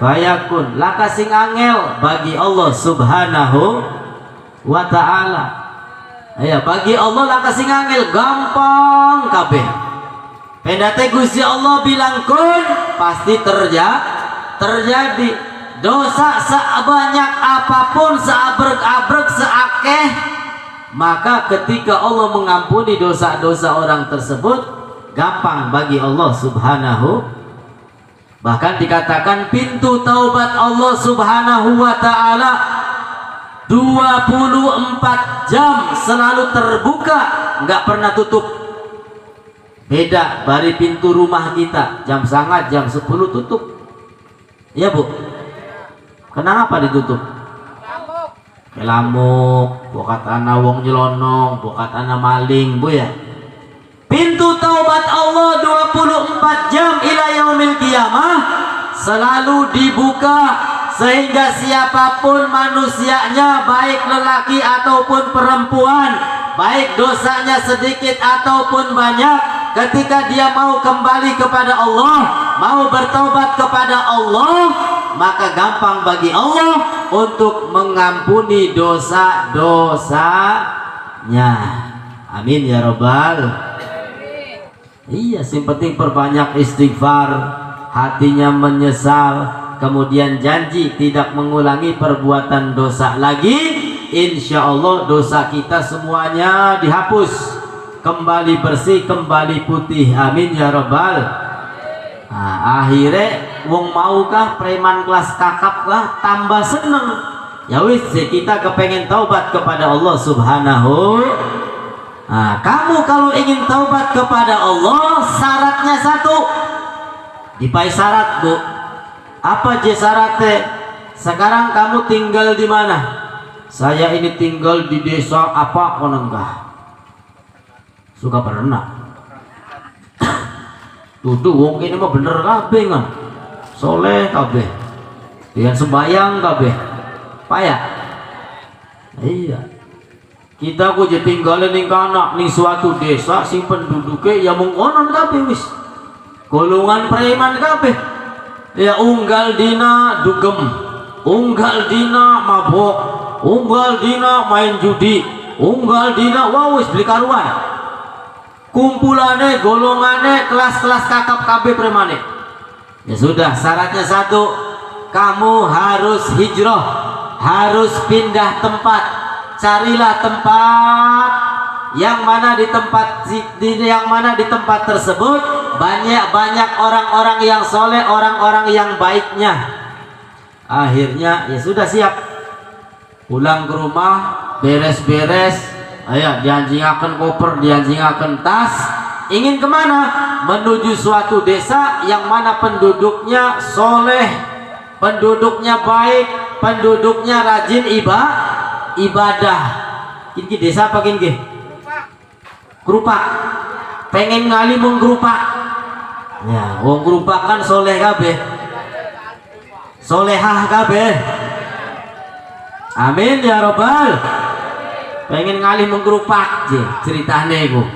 fayakun. Laka sing angel bagi Allah Subhanahu wa ta'ala. Ya, bagi Allah laka sing angel gampang kabeh. Pendate Gusti Allah bilang kun, pasti terjadi. Dosa sebanyak apapun, seabrek-abrek, seakeh, maka ketika Allah mengampuni dosa-dosa orang tersebut, gampang bagi Allah Subhanahu. Bahkan dikatakan pintu taubat Allah Subhanahu wa ta'ala 24 jam selalu terbuka, nggak pernah tutup. Beda dari pintu rumah kita, jam sangat jam 10 tutup. Ya Bu, kenapa ditutup? Kelamuk, bokat ana wong nyelonong, bokat ana maling Bu ya. Pintu taubat Allah 24 jam ila yaumil qiyamah selalu dibuka, sehingga siapapun manusianya, baik lelaki ataupun perempuan, baik dosanya sedikit ataupun banyak, ketika dia mau kembali kepada Allah, mau bertaubat kepada Allah, maka gampang bagi Allah untuk mengampuni dosa-dosanya. Amin ya Rabbal. Iya, yang penting perbanyak istighfar, hatinya menyesal, kemudian janji tidak mengulangi perbuatan dosa lagi. Insya Allah dosa kita semuanya dihapus, kembali bersih, kembali putih. Amin ya Rabbal. Nah, akhirnya wong maukah preman kelas kakap lah tambah seneng. Ya wis, kita kepengen taubat kepada Allah Subhanahu. Nah, kamu kalau ingin taubat kepada Allah, syaratnya satu. Dipai syarat Bu. Apa aja syaratnya? Sekarang kamu tinggal di mana? Saya ini tinggal di desa apa konenggah? Suka berenang. Tuh wong ini mah bener kabeh kan. Soleh kabeh. Dengan sembayang kabeh. Payah. Iya. Kita ku jadi tinggalin ning kana ning suatu desa sing penduduknya ya mung onon kabeh wis. Golongan preman kabeh. Ya unggal dina dugem, unggal dina mabok, unggal dina main judi, unggal dina wis beli karuan. Kumpulane, golongane, kelas-kelas kakap kabeh premane. Ya sudah, syaratnya satu, kamu harus hijrah, harus pindah tempat. Carilah tempat yang mana di tempat tersebut banyak orang-orang yang soleh, orang-orang yang baiknya. Akhirnya ya sudah siap pulang ke rumah, beres-beres, ayo dianjingaken koper, dianjingaken tas. Ingin kemana? Menuju suatu desa yang mana penduduknya soleh, penduduknya baik, penduduknya rajin ibadah. Ini desa apa gini? Kerupak. Pengen ngali menggerupak. Ya, wong gerupak kan soleh kabeh. Solehah kabeh. Amin ya Rabbal. Pengen ngali menggerupak je ceritane iku.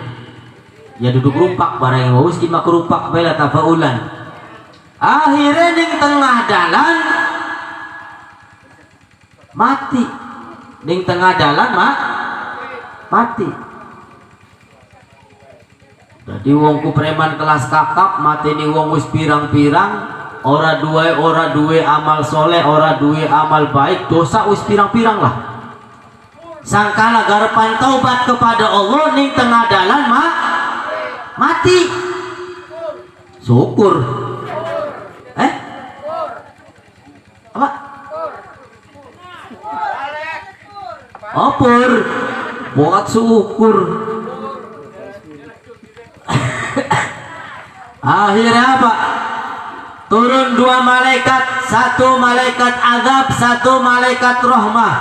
Ya duduk gerupak barang wis ki kerupak bela tafaulan. Akhirnya ning tengah dalan mati. Ning tengah dalan mati. Jadi wong ku preman kelas kakap mati ning wong wis pirang-pirang, ora duwe amal soleh, ora duwe amal baik, dosa wis pirang-pirang lah. Sangkala garepan taubat kepada Allah ning tengah dalan mati. Syukur. Apa? Opur, buat syukur. Akhirnya apa? Turun dua malaikat satu malaikat azab, satu malaikat rahmah.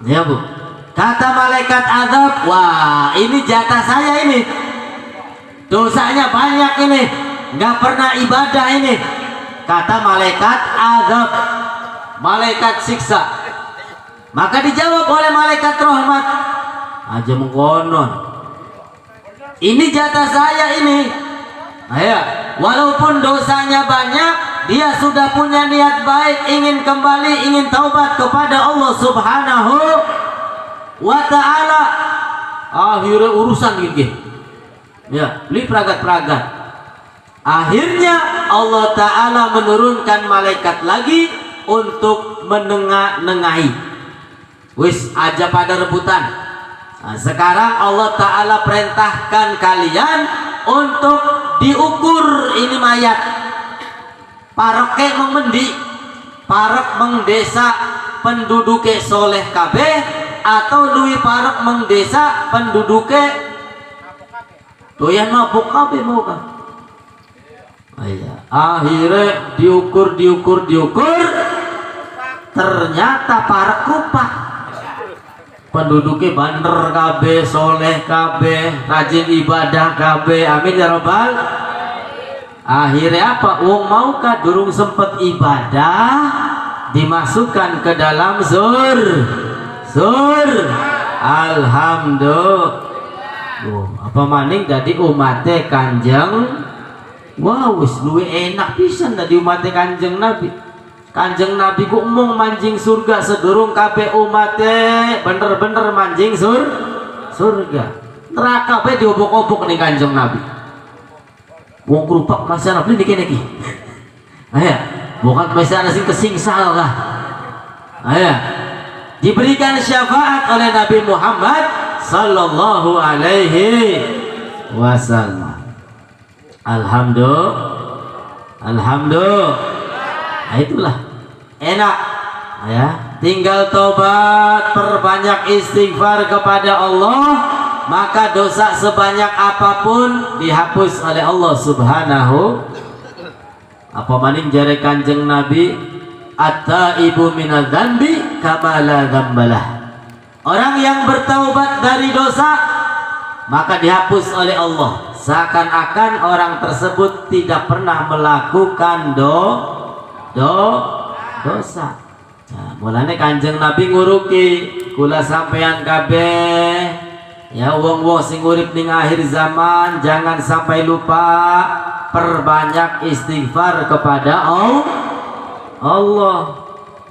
Ya Bu, kata malaikat azab, wah ini jatah saya ini, dosanya banyak ini, nggak pernah ibadah ini. Kata malaikat azab, malaikat siksa. Maka dijawab oleh malaikat rahmat, aja mengkonon, ini jatah saya ini. Ya, walaupun dosanya banyak, dia sudah punya niat baik, ingin kembali, ingin taubat kepada Allah Subhanahu wa ta'ala. Akhirnya urusan gini, ya, beli peragat-peragat. Akhirnya Allah Ta'ala menurunkan malaikat lagi untuk menengah-nengahi. Wis aja pada rebutan. Nah, sekarang Allah Ta'ala perintahkan kalian untuk diukur ini mayat. Pareke mengendi, parek mengdesa penduduke soleh kabeh, atau luwi parek mengdesa penduduke doyan mabuk kabeh mau kan? Akhirnya diukur, ternyata parek rupak. Penduduknya bander kabeh, soleh kabeh, rajin ibadah kabeh, amin ya robbal. Akhirnya apa? Wong mau ka durung sempet ibadah dimasukkan ke dalam sur. Alhamdulillah. Apa maning jadi umatnya Kanjeng. Wow, wis luwe enak pisan tadi umatnya Kanjeng Nabi. Kanjeng Nabi ku mung manjing surga sedurung kabeh umate bener-bener manjing surga. Neraka bae diobok-obok ning Kanjeng Nabi. Wong kerupak masih Nabi niki niki. Aya, bukan masih sing kesingsal lah. Aya. Diberikan syafaat oleh Nabi Muhammad sallallahu alaihi wasallam. Alhamdulillah. Nah, itulah enak ya, tinggal tobat, perbanyak istighfar kepada Allah, maka dosa sebanyak apapun dihapus oleh Allah Subhanahu. Apa maning jare Kanjeng Nabi, at-taibu minadz-dzambi kama la dzambalah. Orang yang bertaubat dari dosa maka dihapus oleh Allah, seakan-akan orang tersebut tidak pernah melakukan dosa. Nah, mulane Kanjeng Nabi nguruki kula sampeyan kabeh ya, wong-wong sing urip ning akhir zaman, jangan sampai lupa perbanyak istighfar kepada Allah.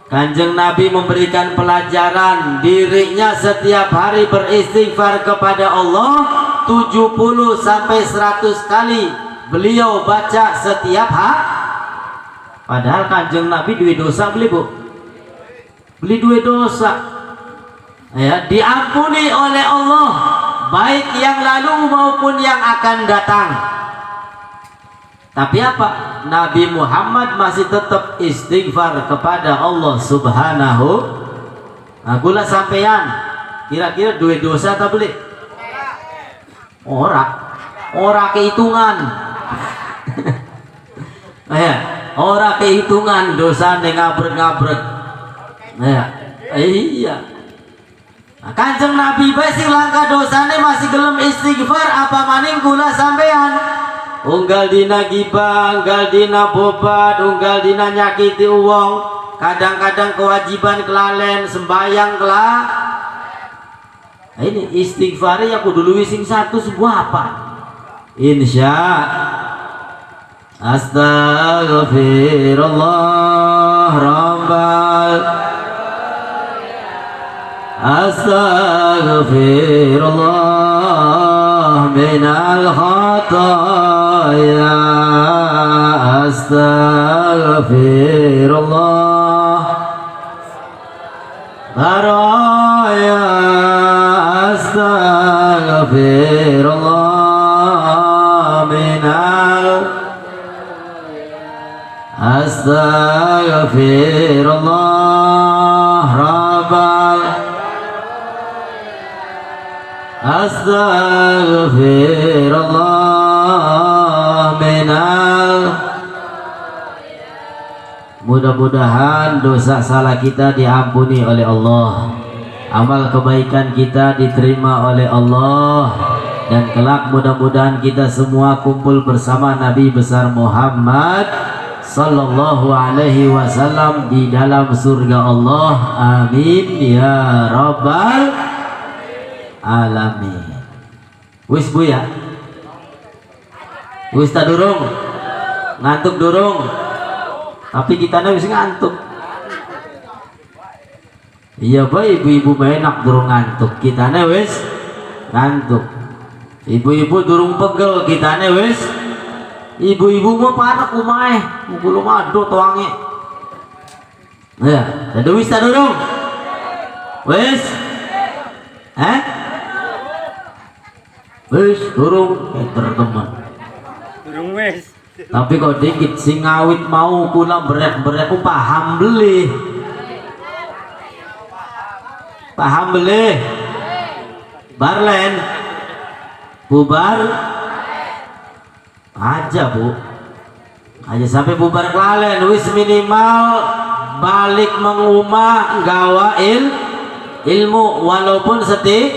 Kanjeng Nabi memberikan pelajaran, dirinya setiap hari beristighfar kepada Allah 70 sampai 100 kali beliau baca setiap hari. Padahal Kanjeng Nabi duwe dosa beli Bu, beli duwe dosa ya, diampuni oleh Allah baik yang lalu maupun yang akan datang. Tapi apa? Nabi Muhammad masih tetap istighfar kepada Allah Subhanahu. Nah, gula sampeyan kira-kira duwe dosa tak beli? Ora kehitungan. Ya, ora kehitungan dosa ngabrek-ngabrek. Ya, iya. Nah, Kanjeng Nabi bae sing langka dosane masih gelem istighfar, apa maning kula sampean? Unggal dina gibah, unggal dina bobat, unggal dina nyakiti uwong, kadang-kadang kewajiban kelalen, sembayang kelak. Nah, ini istighfarnya kudu luwih sing satu sebuah apa? Insya Astaghfirullah Rabbal Astaghfirullah minal khataya Astaghfirullah baraya Astaghfirullah minal Astaghfirullah Rabbal Astaghfirullah minal Mudah-mudahan dosa salah kita diampuni oleh Allah, amal kebaikan kita diterima oleh Allah, dan kelak mudah-mudahan kita semua kumpul bersama Nabi besar Muhammad sallallahu alaihi wasallam di dalam surga Allah. Amin ya rabbal alamin. Wis Bu ya? Wis tak durung? Ngantuk durung? Tapi kita wis ngantuk. Iya Pak, ibu-ibu enak durung ngantuk, kita wis ngantuk. Ibu-ibu durung pegel, kita wis. Ibu-ibu mau panak umai, mukul madu tuange. Ya, jadi wis tak durung? Wis? Wis durung, teman. Durung wis. Tapi kok dikit sing ngawit mau kula berek-berek paham beli. Paham beli. Barlen. Bubar aja Bu. Aja sampai bubar kelalen wis minimal balik mengumah gawa ilmu walaupun setitik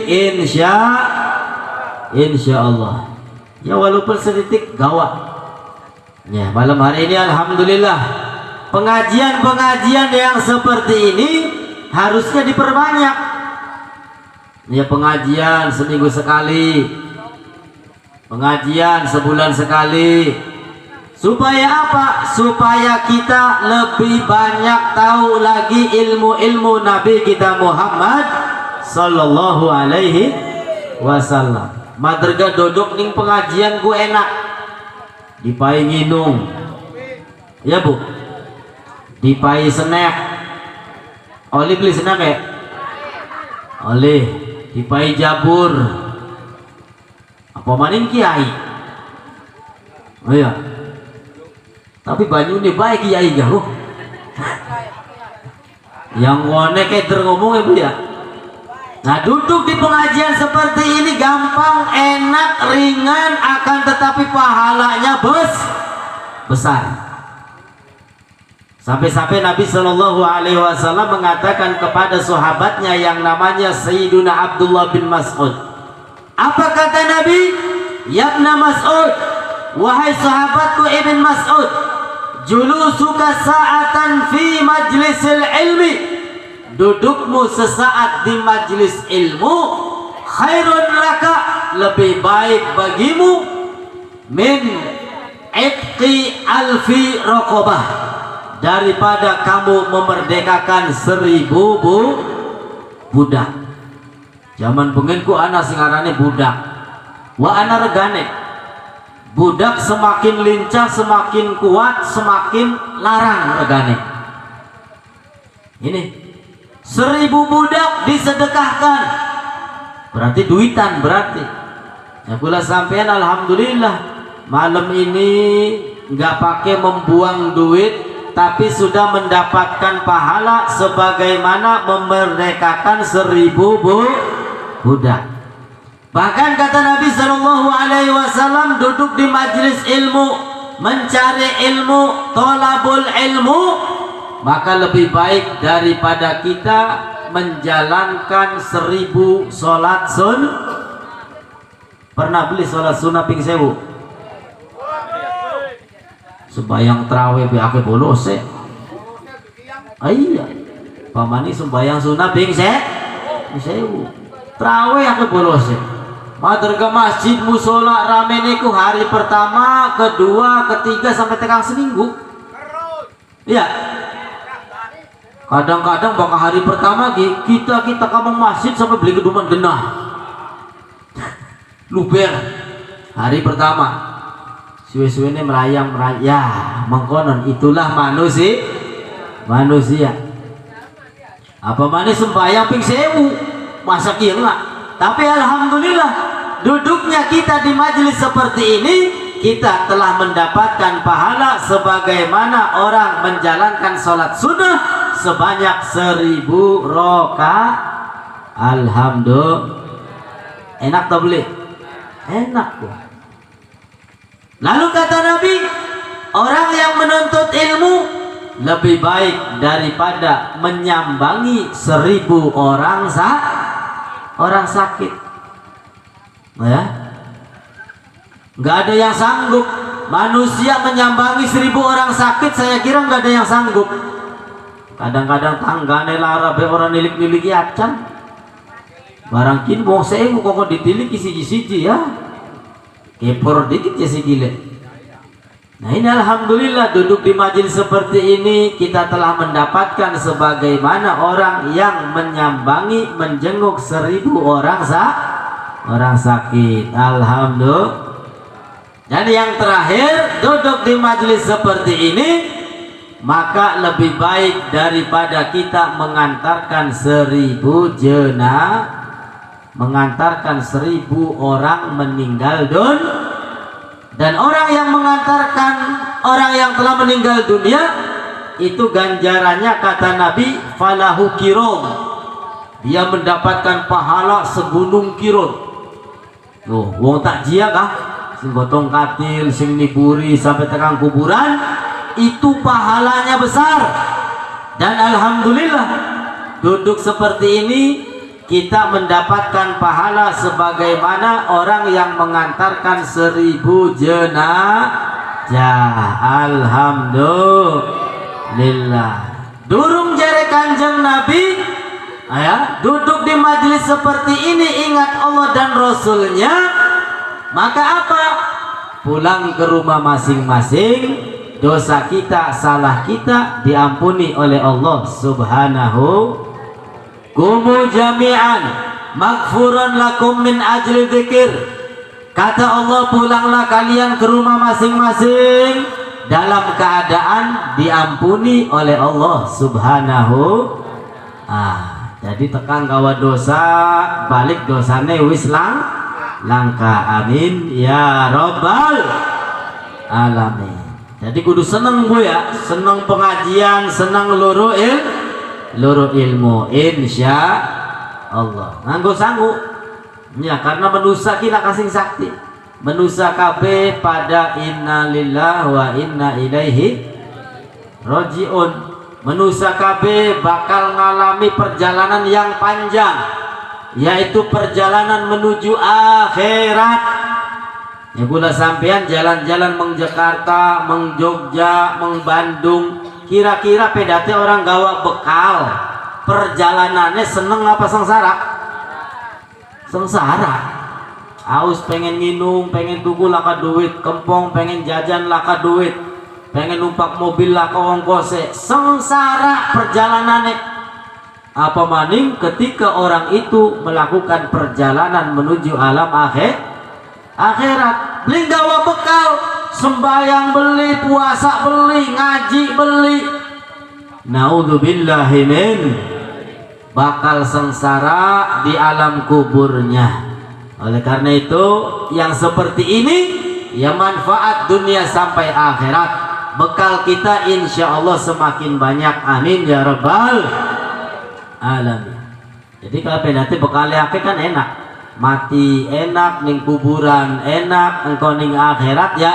insya Allah. Ya walaupun setitik gawat. Ya malam hari ini alhamdulillah pengajian yang seperti ini harusnya diperbanyak. Ya pengajian seminggu sekali, pengajian sebulan sekali. Supaya apa? Supaya kita lebih banyak tahu lagi ilmu-ilmu Nabi kita Muhammad sallallahu alaihi wasallam. Madragah duduk ning pengajian ku enak, dipai nginung, ya Bu, dipai snack, oli beli snack ya, oli, dipai jabur, apa maning kiai, oh iya, tapi banyu nih baik kiai jauh, yang ngone kayak ngomong ya Bu ya. Nah duduk di pengajian seperti ini gampang, enak, ringan, akan tetapi pahalanya besar. Sampai-sampai Nabi Shallallahu Alaihi Wasallam mengatakan kepada sahabatnya yang namanya Sayyiduna Abdullah bin Mas'ud. Apa kata Nabi? Ya Ibn Mas'ud, wahai sahabatku Ibn Mas'ud, julusuka sa'atan fi majlisil ilmi, dudukmu sesaat di majlis ilmu, khairun laka, lebih baik bagimu, min itqi alfi raqabah, daripada kamu memerdekakan 1000 budak. Zaman penginku anak singarane budak, wa ana regane. Budak semakin lincah, semakin kuat, semakin larang regane. Ini 1000 budak disedekahkan, berarti duitan berarti. Ya pula sampean alhamdulillah malam ini nggak pakai membuang duit, tapi sudah mendapatkan pahala sebagaimana memerdekakan 1000 budak. Bahkan kata Nabi Shallallahu Alaihi Wasallam, duduk di majelis ilmu, mencari ilmu, tolabul ilmu, maka lebih baik daripada kita menjalankan 1000 sholat sun. Pernah beli sholat sunnah ping sewu? Sembayang terawih be ake bolos ya. Iya. Pamani sembayang sunnah ping sewu. Terawih ake bolos ya. Madragah masjid musola rame niku hari pertama, kedua, ketiga sampai tegang seminggu. Iya. Kadang-kadang bakal hari pertama kita kamang masjid sampai beli keduman genah. Luber hari pertama. Suwe-suwe ini merayang mengkonon itulah manusia. Apa mana sembahyang ping sewu masa kieu enggak? Tapi alhamdulillah duduknya kita di majelis seperti ini, kita telah mendapatkan pahala sebagaimana orang menjalankan sholat sunnah sebanyak 1000 rakaat. Alhamdulillah. Enak tak beli? Enak tuh. Lalu kata Nabi, orang yang menuntut ilmu lebih baik daripada menyambangi 1000 orang sakit. Ya, nggak ada yang sanggup. Manusia menyambangi 1000 orang sakit, saya kira nggak ada yang sanggup. Kadang-kadang tanggane lara be orang nilik-niliki acan. Barang kin wong sewu kok ditiliki siji-siji ya. Kepor dikit ya sigile. Nah ini alhamdulillah duduk di majelis seperti ini kita telah mendapatkan sebagaimana orang yang menyambangi menjenguk 1000 orang sakit. Alhamdulillah. Dan yang terakhir, duduk di majelis seperti ini maka lebih baik daripada kita mengantarkan 1000 mengantarkan 1000 orang meninggal dan orang yang mengantarkan orang yang telah meninggal dunia itu ganjarannya kata Nabi falahu kirom, dia mendapatkan pahala segunung kirun. Loh, wong takjiah kah? Sing gotong katil, sing niburi sampai tekan kuburan itu pahalanya besar. Dan alhamdulillah duduk seperti ini kita mendapatkan pahala sebagaimana orang yang mengantarkan 1000 jenazah. Alhamdulillah. Durung jere Kanjeng Nabi ya, duduk di majelis seperti ini ingat Allah dan Rasulnya, maka apa? Pulang ke rumah masing-masing, dosa kita, salah kita diampuni oleh Allah Subhanahu. Kumu jami'an maghfuran lakum min ajli dzikir. Kata Allah, pulanglah kalian ke rumah masing-masing dalam keadaan diampuni oleh Allah Subhanahu. Jadi tekan gawa dosa, balik dosane wis langka. Amin ya rabbal alamin. Jadi kudu seneng Bu ya, seneng pengajian, seneng loro ilmu insya Allah. Nganggo sanggup ya, karena manusia kita kasing sakti, manusia kabeh pada inna lillahi wa inna ilaihi rajiun. Manusia kabeh bakal ngalami perjalanan yang panjang, yaitu perjalanan menuju akhirat. Ya gula sampean jalan-jalan meng Jakarta, meng Jogja, meng Bandung, kira-kira pedate orang gawa bekal perjalanannya seneng apa sengsara? Sengsara. Aus pengen minum, pengen tuku laka duit, kempong pengen jajan laka duit, pengen numpak mobil laka ongkose, sengsara perjalanannya. Apa maning ketika orang itu melakukan perjalanan menuju alam akhirat, beli gawa bekal, sembahyang beli, puasa beli, ngaji beli, naudzubillahi min, bakal sengsara di alam kuburnya. Oleh karena itu yang seperti ini ya manfaat dunia sampai akhirat, bekal kita insya Allah semakin banyak. Amin ya rabbal alamin. Jadi kalau penati bekal kan enak, mati enak, ning kuburan enak, engkau ning akhirat ya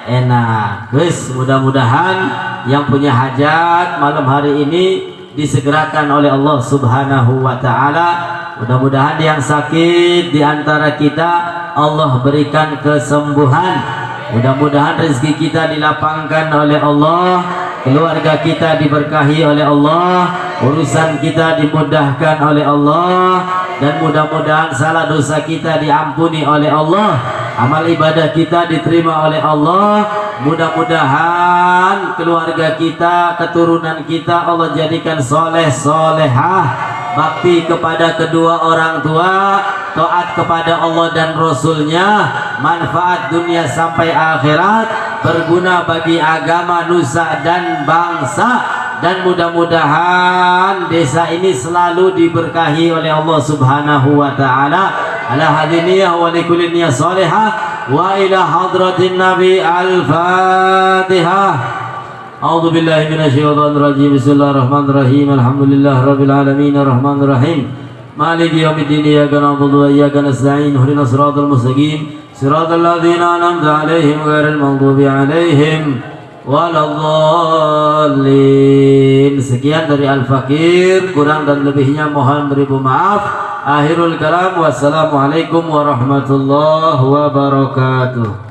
enak. Guys, mudah-mudahan yang punya hajat malam hari ini disegerakan oleh Allah Subhanahu wa taala. Mudah-mudahan yang sakit di antara kita Allah berikan kesembuhan. Mudah-mudahan rezeki kita dilapangkan oleh Allah, keluarga kita diberkahi oleh Allah, urusan kita dimudahkan oleh Allah, dan mudah-mudahan salah dosa kita diampuni oleh Allah, amal ibadah kita diterima oleh Allah. Mudah-mudahan keluarga kita, keturunan kita Allah jadikan soleh solehah, bakti kepada kedua orang tua, taat kepada Allah dan Rasulnya, manfaat dunia sampai akhirat, berguna bagi agama, nusa dan bangsa. Dan mudah-mudahan desa ini selalu diberkahi oleh Allah Subhanahu wa taala. Ala hadiniyah wa likulli niyyah salihah wa ila hadratin nabi al-fatihah. A'udzu billahi minasyaitonir rajim. Bismillahirrahmanirrahim. Alhamdulillahirabbil alamin arrahmanir rahim. Maliki yaumiddin. Iyyaka na'budu wa iyyaka nasta'in. Ihdinas siratal mustaqim. Siratal ladzina an'amta 'alaihim ghairil maghdubi 'alaihim waladdallin. Sekian dari Al-Fakir, kurang dan lebihnya mohon beribu maaf. Akhirul kalam, wassalamualaikum warahmatullahi wabarakatuh.